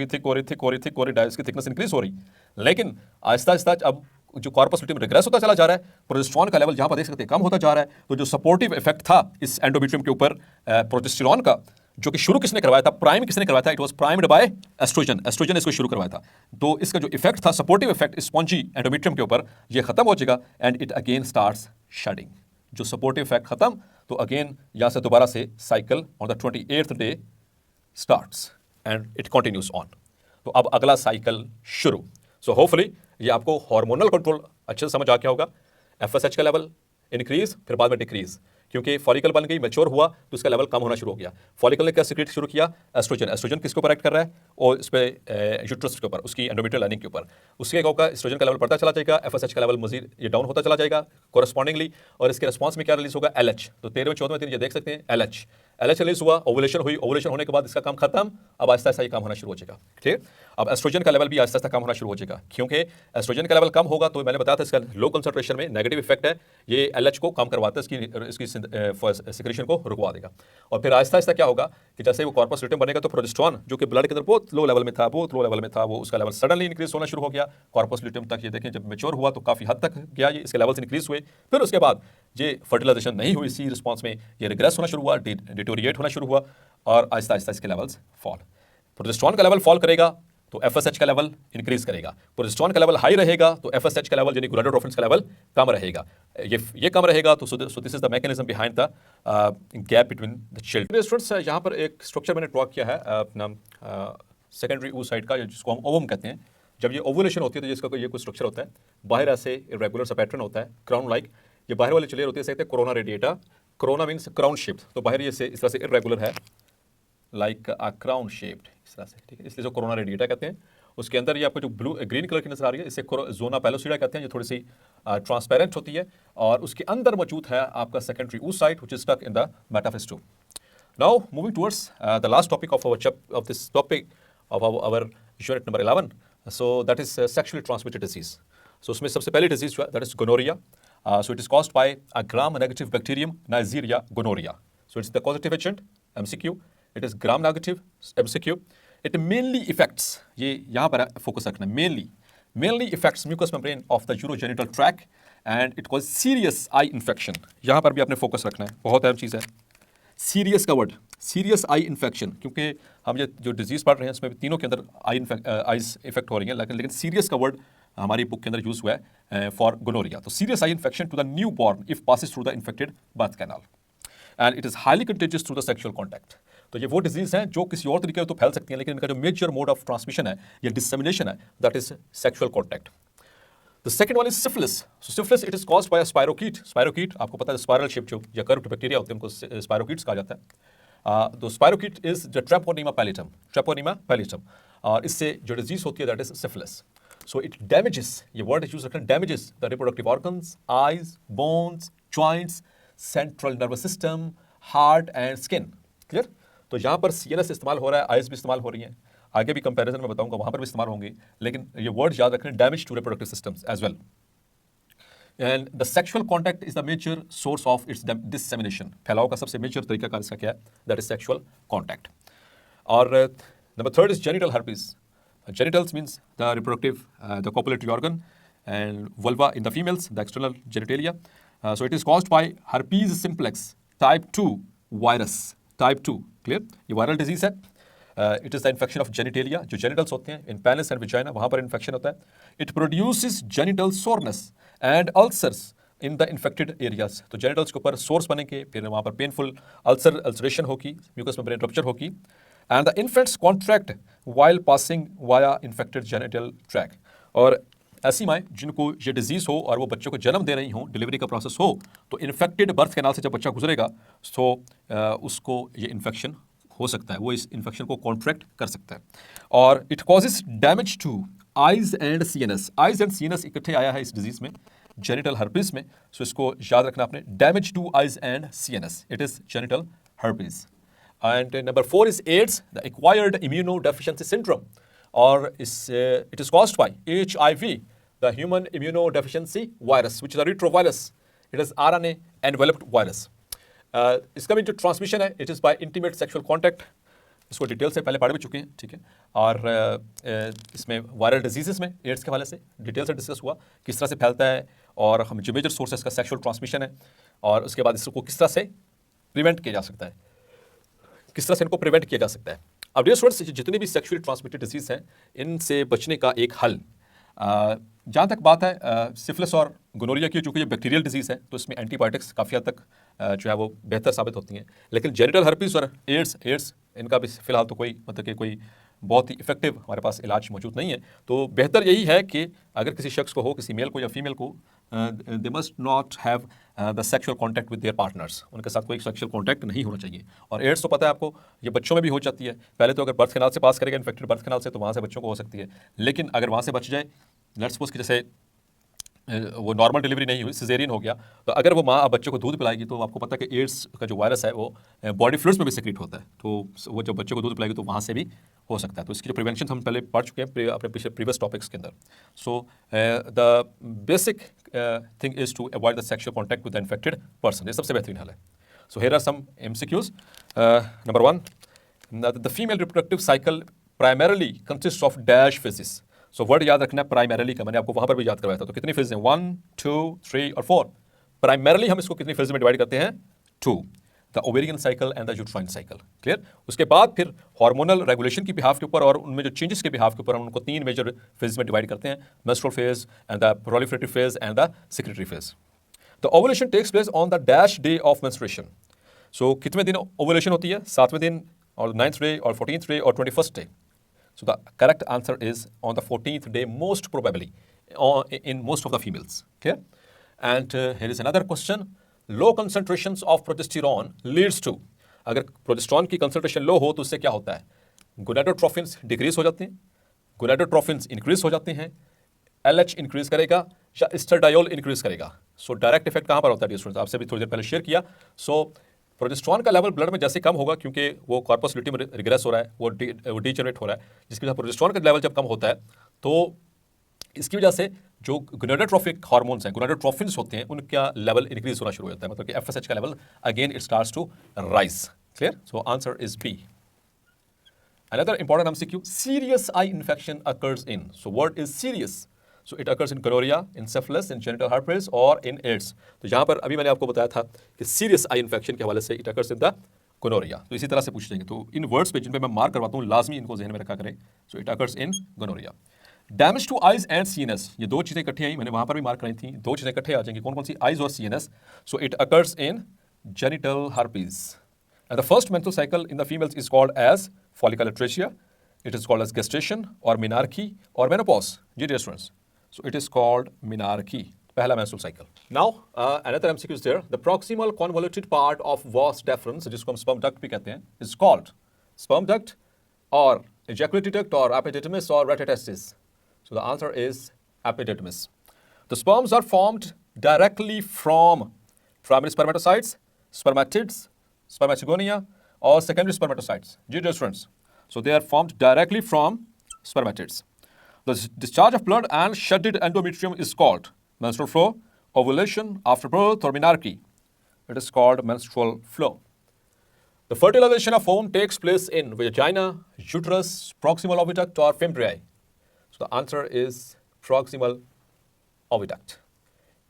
[SPEAKER 2] रही, डायस की थिकनेस इंक्रीज हो रही। लेकिन आहिस्ता आहिस्ता अब जो कॉर्पस ल्यूटियम रिग्रेस होता चला जा रहा है, प्रोजेस्टेरॉन का लेवल जहां पर देख सकते हैं कम होता जा रहा है। तो जो सपोर्टिव इफेक्ट था इस एंडोमेट्रियम के ऊपर प्रोजेस्टेरॉन का, जो कि शुरू किसने करवाया था, प्राइम किसने करवाया था, it was primed by estrogen, estrogen इसको शुरू करवाया था। तो इसका जो इफेक्ट था, सपोर्टिव इफेक्ट स्पॉन्जी एंडोमेट्रियम के ऊपर, ये खत्म हो जाएगा and it again starts shedding. जो सपोर्टिव इफेक्ट खत्म तो अगेन यहां से दोबारा से cycle on the 28th day starts and it continues on. तो अब अगला साइकिल शुरू। सो होपफुली ये आपको हार्मोनल कंट्रोल अच्छे से समझ आ गया होगा। FSH का लेवल इंक्रीज, फिर बाद में डिक्रीज, क्योंकि फॉलिकल बन गई, मैच्योर हुआ तो इसका लेवल कम होना शुरू हो गया। फॉलिकल ने क्या सीक्रेट शुरू किया, एस्ट्रोजन। एस्ट्रोजन किसके ऊपर एक्ट कर रहा है, और इस पे यूट्रस के ऊपर, उसकी एंडोमेट्रियल लाइनिंग के ऊपर। उसके क्या होगा, एस्ट्रोजन का लेवल बढ़ता चला जाएगा, FSH का लेवल मजीद ये डाउन होता चला जाएगा कोरस्पॉन्डिंगली, और इसके रिस्पॉन्स में क्या रिलीज होगा, LH। तो 13वें 14वें दिन ये देख सकते हैं LH रिलीज हुआ, ओवुलेशन हुई, ओवुलेशन होने के बाद इसका काम खत्म, अब आहिस्ता आहिस्ता ये काम होना शुरू हो जाएगा। ठीक, अब एस्ट्रोजन का लेवल भी आहिस्ता आहिस्ता कम होना शुरू हो जाएगा, क्योंकि एस्ट्रोजन का लेवल कम होगा तो मैंने बताया था इसका लो कंसंट्रेशन में नेगेटिव इफेक्ट है, ये LH को कम करवाता है, इसकी सिक्रेशन को रुकवा देगा। और फिर आहिस्ता आहिस्ता क्या होगा कि जैसे वो कॉर्पस ल्यूटियम बनेगा तो प्रोजेस्टेरॉन जो कि ब्लड के अंदर बहुत लो लेवल में था, वो उसका लेवल सडनली इंक्रीज होना शुरू हो गया कॉर्पस ल्यूटियम तक। ये देखें जब मैच्योर हुआ तो काफी हद तक गया, ये इसके लेवल्स इंक्रीज हुए। फिर उसके बाद ये फर्टिलाइजेशन नहीं हुई, इसी रिस्पॉन्स में ये रिग्रेस होना शुरू हुआ, डिटोरिएट होना शुरू हुआ, और आहिस्ता आहिस्ता इसके लेवल्स फॉल। प्रोजेस्टेरॉन का लेवल फॉल करेगा तो FSH का लेवल इंक्रीज करेगा, प्रोजेस्टेरॉन का लेवल हाई रहेगा तो FSH का लेवल यानी गोनाडोट्रोफिन्स का लेवल कम रहेगा। ये कम रहेगा तो सो this is the mechanism behind the gap between the children. Students यहाँ पर एक स्ट्रक्चर मैंने ड्रॉ किया है अपना सेकेंडरी oocyte का, जिसको हम ओवम कहते हैं। जब ये ओवुलेशन होती है तो जिसका ये कुछ स्ट्रक्चर होता है, बाहर ऐसे इरेगुलर सा पैटर्न होता है क्राउन लाइक। ये बाहर वाली लेयर होती है, कहते हैं corona radiata. Corona means crown shaped, तो बाहर ये इस तरह से इरेगुलर है, लाइक अ क्राउन शेप्ड, इस तरह से, ठीक है, इसलिए जो कोरोना रेडिएटा कहते हैं। उसके अंदर ये आपको जो ग्रीन कलर की नजर आ रही है, इसे जोना पेलोसिडा कहते हैं, ये थोड़ी सी ट्रांसपेरेंट होती है, और उसके अंदर मौजूद है आपका secondary oocyte which is stuck in the metaphase 2। Now moving towards the last topic of this topic of our unit number 11, so that is sexually transmitted disease. So उसमें सबसे पहली डिजीज जो है that is gonorrhoea. So it is caused by a gram-negative bacterium, Neisseria gonorrhea. So it's the causative agent, MCQ. It is gram-negative, MCQ. It mainly affects, ये यहाँ पर focus रखना, mainly affects mucous membrane of the urogenital tract and it causes serious eye infection. यहाँ पर भी आपने focus रखना है, बहुत अहम चीज़ है. सीरियस का वर्ड, सीरियस आई इन्फेक्शन, क्योंकि हम ये जो डिजीज़ पढ़ रहे हैं उसमें तीनों के अंदर आईज इफेक्ट हो रही हैं, लेकिन सीरियस का वर्ड हमारी बुक के अंदर यूज़ हुआ है फॉर गोनोरिया. तो serious eye infection to the new born if passes through the infected birth canal and it is highly contagious through the sexual contact. तो ये वो डिजीज़ हैं जो किसी और तरीके से तो फैल सकती हैं, लेकिन इनका जो मेजर मोड ऑफ ट्रांसमिशन है या डिसमिनेशन है, that is sexual contact. The second one is syphilis. So syphilis, it is caused by a spirochete. Spirochete, आपको पता है स्पाइरल शेप जो या कर्व्ड बैक्टीरिया होते हैं उनको स्पाइरोकीट्स कहा जाता है. तो स्पाइरोकीट इज द ट्रेपोनीमा पैलेटम, और इससे जो डिजीज होती है that is syphilis. So it damages, ये वर्ड यूज रखना, damages the reproductive organs, eyes, bones, joints, central nervous system, heart and skin. Clear? तो यहाँ पर CNS इस्तेमाल हो रहा है, आईज भी इस्तेमाल हो रही हैं, आगे भी कंपैरिजन में बताऊंगा वहाँ पर भी इस्तेमाल होंगे, लेकिन ये वर्ड याद रखना, damage to reproductive systems as well. And the sexual contact is the major source of its dissemination. फैलाव का सबसे मेजर तरीका कार इसका क्या है, दैट इज सेक्शुअल कॉन्टैक्ट. और number third is genital herpes. Genitals means the reproductive, the copulatory organ, and vulva in the females, the external genitalia. So it is caused by herpes simplex type 2 virus. Type 2, clear? ये viral disease है. It is the infection of genitalia, जो genitals होते हैं, in penis and vagina, वहाँ पर infection होता है. It produces genital soreness and ulcers in the infected areas. तो genitals के ऊपर sores बनेंगे, फिर वहाँ पर painful ulceration होगी, mucous membrane rupture होगी. And the infants contract while passing via infected genital tract. और ऐसी माएँ जिनको ये डिजीज़ हो और वो बच्चों को जन्म दे रही हों, डिलीवरी का प्रोसेस हो, तो इन्फेक्टेड बर्थ कैनाल से जब बच्चा गुजरेगा तो उसको ये इन्फेक्शन हो सकता है, वो इस इन्फेक्शन को कॉन्ट्रैक्ट कर सकता है. और it causes damage to eyes and CNS. Eyes and CNS इकट्ठे आया है इस डिजीज़ में, जेनिटल हर्पीज में. सो इसको याद रखना आपने, damage to eyes and CNS. It is genital herpes. And number 4 is AIDS, the acquired immunodeficiency syndrome, or it is caused by HIV, the human immunodeficiency virus, which is a retrovirus. It is RNA enveloped virus. इसका भी जो ट्रांसमिशन है, it is by intimate sexual contact. इसको डिटेल से पहले पढ़ भी चुके हैं, ठीक है. और इसमें वायरल डिजीजेस में एड्स के हवाले से डिटेल से डिस्कस हुआ किस तरह से फैलता है, और हम जो मेजर सोर्स है इसका सेक्शुअल ट्रांसमिशन है, और उसके बाद इसको किस तरह से प्रिवेंट किया जा सकता है, किस तरह से इनको प्रिवेंट किया जा सकता है. अब डियर स्टूडेंट्स, जितनी भी सेक्सुअली ट्रांसमिटेड डिजीज़ हैं इनसे बचने का एक हल, जहाँ तक बात है सिफिलिस और गोनोरिया की, चूँकि ये बैक्टीरियल डिजीज़ है तो इसमें एंटीबायोटिक्स काफ़ी हद तक जो है वो बेहतर साबित होती हैं. लेकिन जेनिटल हर्पीज और एड्स इनका भी फ़िलहाल तो कोई मतलब कि कोई बहुत ही इफेक्टिव हमारे पास इलाज मौजूद नहीं है. तो बेहतर यही है कि अगर किसी शख्स को हो, किसी मेल को या फीमेल को, they must not have the sexual contact with their partners. उनके साथ कोई सेक्शुअल कॉन्टैक्ट नहीं होना चाहिए. और एड्स तो पता है आपको, ये बच्चों में भी हो जाती है. पहले तो अगर बर्थ कैनाल से पास करेगा, इन्फेक्टेड बर्थ कैनाल से, तो वहाँ से बच्चों को हो सकती है. लेकिन अगर वहाँ से बच जाए, लेट्स सपोज कि जैसे वो नॉर्मल डिलीवरी नहीं हुई, सिजेरियन हो गया, तो अगर वो माँ बच्चे को दूध पिलाएगी तो आपको पता है कि एड्स का जो वायरस है वो बॉडी फ्लूइड्स में भी सेक्रेट होता है. तो वो जब बच्चे को दूध पिलाएगी तो वहाँ से भी हो सकता है. तो इसकी जो प्रिवेंशन हम पहले पढ़ चुके हैं अपने पिछले प्रीवियस टॉपिक्स के अंदर. So the basic thing is to avoid the sexual contact with the infected person. ये सबसे बेहतरीन हल है. So here are some MCQs. Number 1, the female reproductive cycle primarily consist of dash phases. So word याद रखना है प्राइमरली का, मैंने आपको वहाँ पर भी याद करवाया था. तो कितनी फेज हैं, 1, 2, 3 और 4. प्राइमरली हम इसको कितनी फेज में डिवाइड करते हैं, 2. The ovarian cycle and the uterine cycle. Clear? उसके बाद फिर हार्मोनल रेगुलेशन की बिहाफ के ऊपर और उनमें जो चेंजेस के बिहाफ के ऊपर हम उनको 3 मेजर फेज में डिवाइड करते हैं, menstrual phase and the proliferative phase and the secretory phase. The ovulation takes place on the dash day of menstruation. So कितने दिन ओवुलेशन होती है, 7वें दिन और 9th डे और 14th डे और 21st day. So the correct answer is on the 14th day, most probably, in most of the females. Okay? And here is another question. Low concentrations of progesterone leads to, अगर प्रोजेस्टेरॉन की कंसंट्रेशन लो हो तो उससे क्या होता है, गोनाडोट्रोफिन्स डिक्रीज हो जाते हैं, गोनाडोट्रोफिन्स इंक्रीज हो जाते हैं, LH इंक्रीज करेगा या एस्ट्राडायोल इंक्रीज करेगा. सो डायरेक्ट इफेक्ट कहाँ पर होता है स्टूडेंट्स, आपसे भी थोड़ी देर पहले शेयर किया. सो प्रोजेस्टेरॉन का लेवल ब्लड में जैसे कम होगा, क्योंकि वो कॉर्पस ल्यूटियम रिग्रेस हो रहा है, वो डीजनरेट हो रहा है, जिसकी वजह से प्रोजेस्टेरॉन का लेवल जब कम होता है तो इसकी वजह से जो गोनाडोट्रोफिक हार्मोन्स हैं, गोनाडोट्रोफिन्स होते हैं, उनका लेवल इंक्रीज होना शुरू हो जाता है, मतलब कि एफएसएच का level again it starts to rise. Clear? So answer is B. Another important MCQ, serious eye infection occurs in. So word is serious. So it occurs in gonorrhea, in syphilis, in genital herpes or in AIDS. तो यहाँ पर अभी मैंने आपको बताया था कि serious eye infection के हवाले से it occurs in the gonorrhea. तो इसी तरह से पूछ लेंगे. तो इन वर्ड्स पे जिन पे मैं मार्क करवाता हूँ लाजमी इनको जहन में रखा करें. So it occurs in gonorrhea. Damage to eyes and CNS. ये दो चीज़ें इकट्ठी आई, मैंने वहाँ पर भी मार्क कराई थी. दो चीज़ें इकट्ठे आ जाएंगी. कौन कौन सी? Eyes और CNS. So it occurs in genital herpes. And the first menstrual cycle in the females is called as follicular atresia. It is called as gestation or menarche or menopause. Dear students, so it is called menarche, pehla menstrual cycle. Now, another MCQ is there. The proximal convoluted part of vas deferens, जिसको हम sperm duct भी कहते हैं, is called sperm duct or ejaculatory duct or epididymis or retitis. So the answer is epididymis. The sperms are formed directly from primary spermatocytes, spermatids, spermatogonia, or secondary spermatocytes. Dear students, so they are formed directly from spermatids. The discharge of blood and shedded endometrium is called menstrual flow, ovulation, after birth, or menarche. It is called menstrual flow. The fertilization of ovum takes place in vagina, uterus, proximal oviduct, or fimbriae. So the answer is proximal oviduct.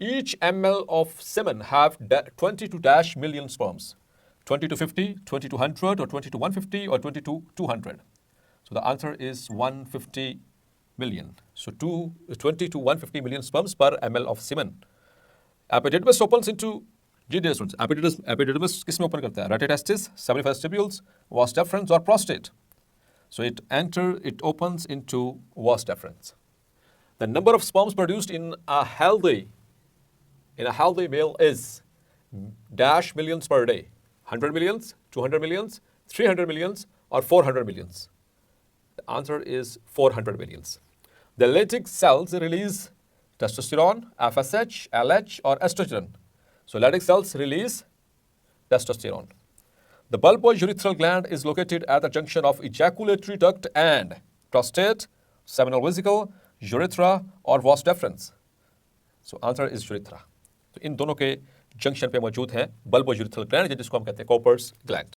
[SPEAKER 2] Each ml of semen have 20 to dash million sperms. 20 to 50, 20 to 100, or 20 to 150, or 20 to 200. So the answer is 150 million. So 20 to 150 million sperms per ml of semen. Epididymis opens into epididymis किसमें open करता है? Retitis, seminiferous tubules, vas deferens or prostate. So it opens into vas deferens. The number of sperms produced in a healthy male is dash millions per day. 100 millions, 200 millions, 300 millions, or 400 millions. The answer is 400 millions. The Leydig cells release testosterone, FSH, LH, or estrogen. So Leydig cells release testosterone. The bulbourethral gland is located at the junction of ejaculatory duct and prostate, seminal vesicle, urethra, or vas deferens. So answer is urethra. तो इन दोनों के जंक्शन पे मौजूद है बल्बोयूरेथ्रल ग्लैंड जिसको हम कहते हैं कॉपर्स ग्लैंड.